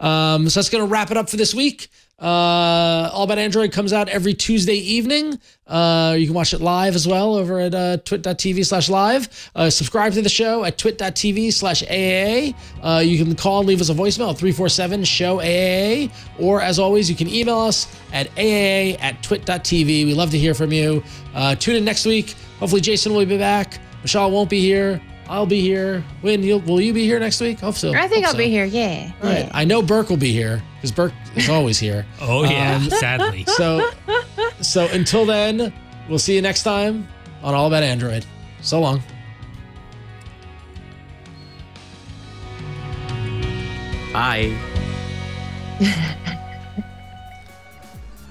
So that's going to wrap it up for this week. All About Android comes out every Tuesday evening. You can watch it live as well over at twit.tv/live. Subscribe to the show at twit.tv/AAA. You can call and leave us a voicemail at 347-SHOW-AAA. Or as always, you can email us at AAA@twit.tv. We love to hear from you. Tune in next week. Hopefully Jason will be back. Mishaal won't be here. I'll be here. Will you be here next week? Hope so. I think I'll be here. Yeah. All right. I know Burke will be here because Burke is always here. Oh yeah, sadly. So until then, we'll see you next time on All About Android. So long. Bye.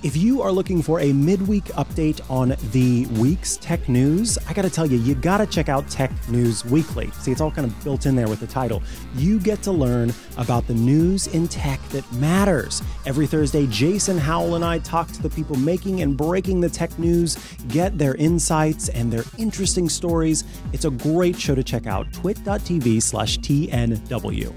If you are looking for a midweek update on the week's tech news, I gotta tell you, you gotta check out Tech News Weekly. See, it's all kind of built in there with the title. You get to learn about the news in tech that matters. Every Thursday, Jason Howell and I talk to the people making and breaking the tech news, get their insights and their interesting stories. It's a great show to check out, twit.tv/TNW.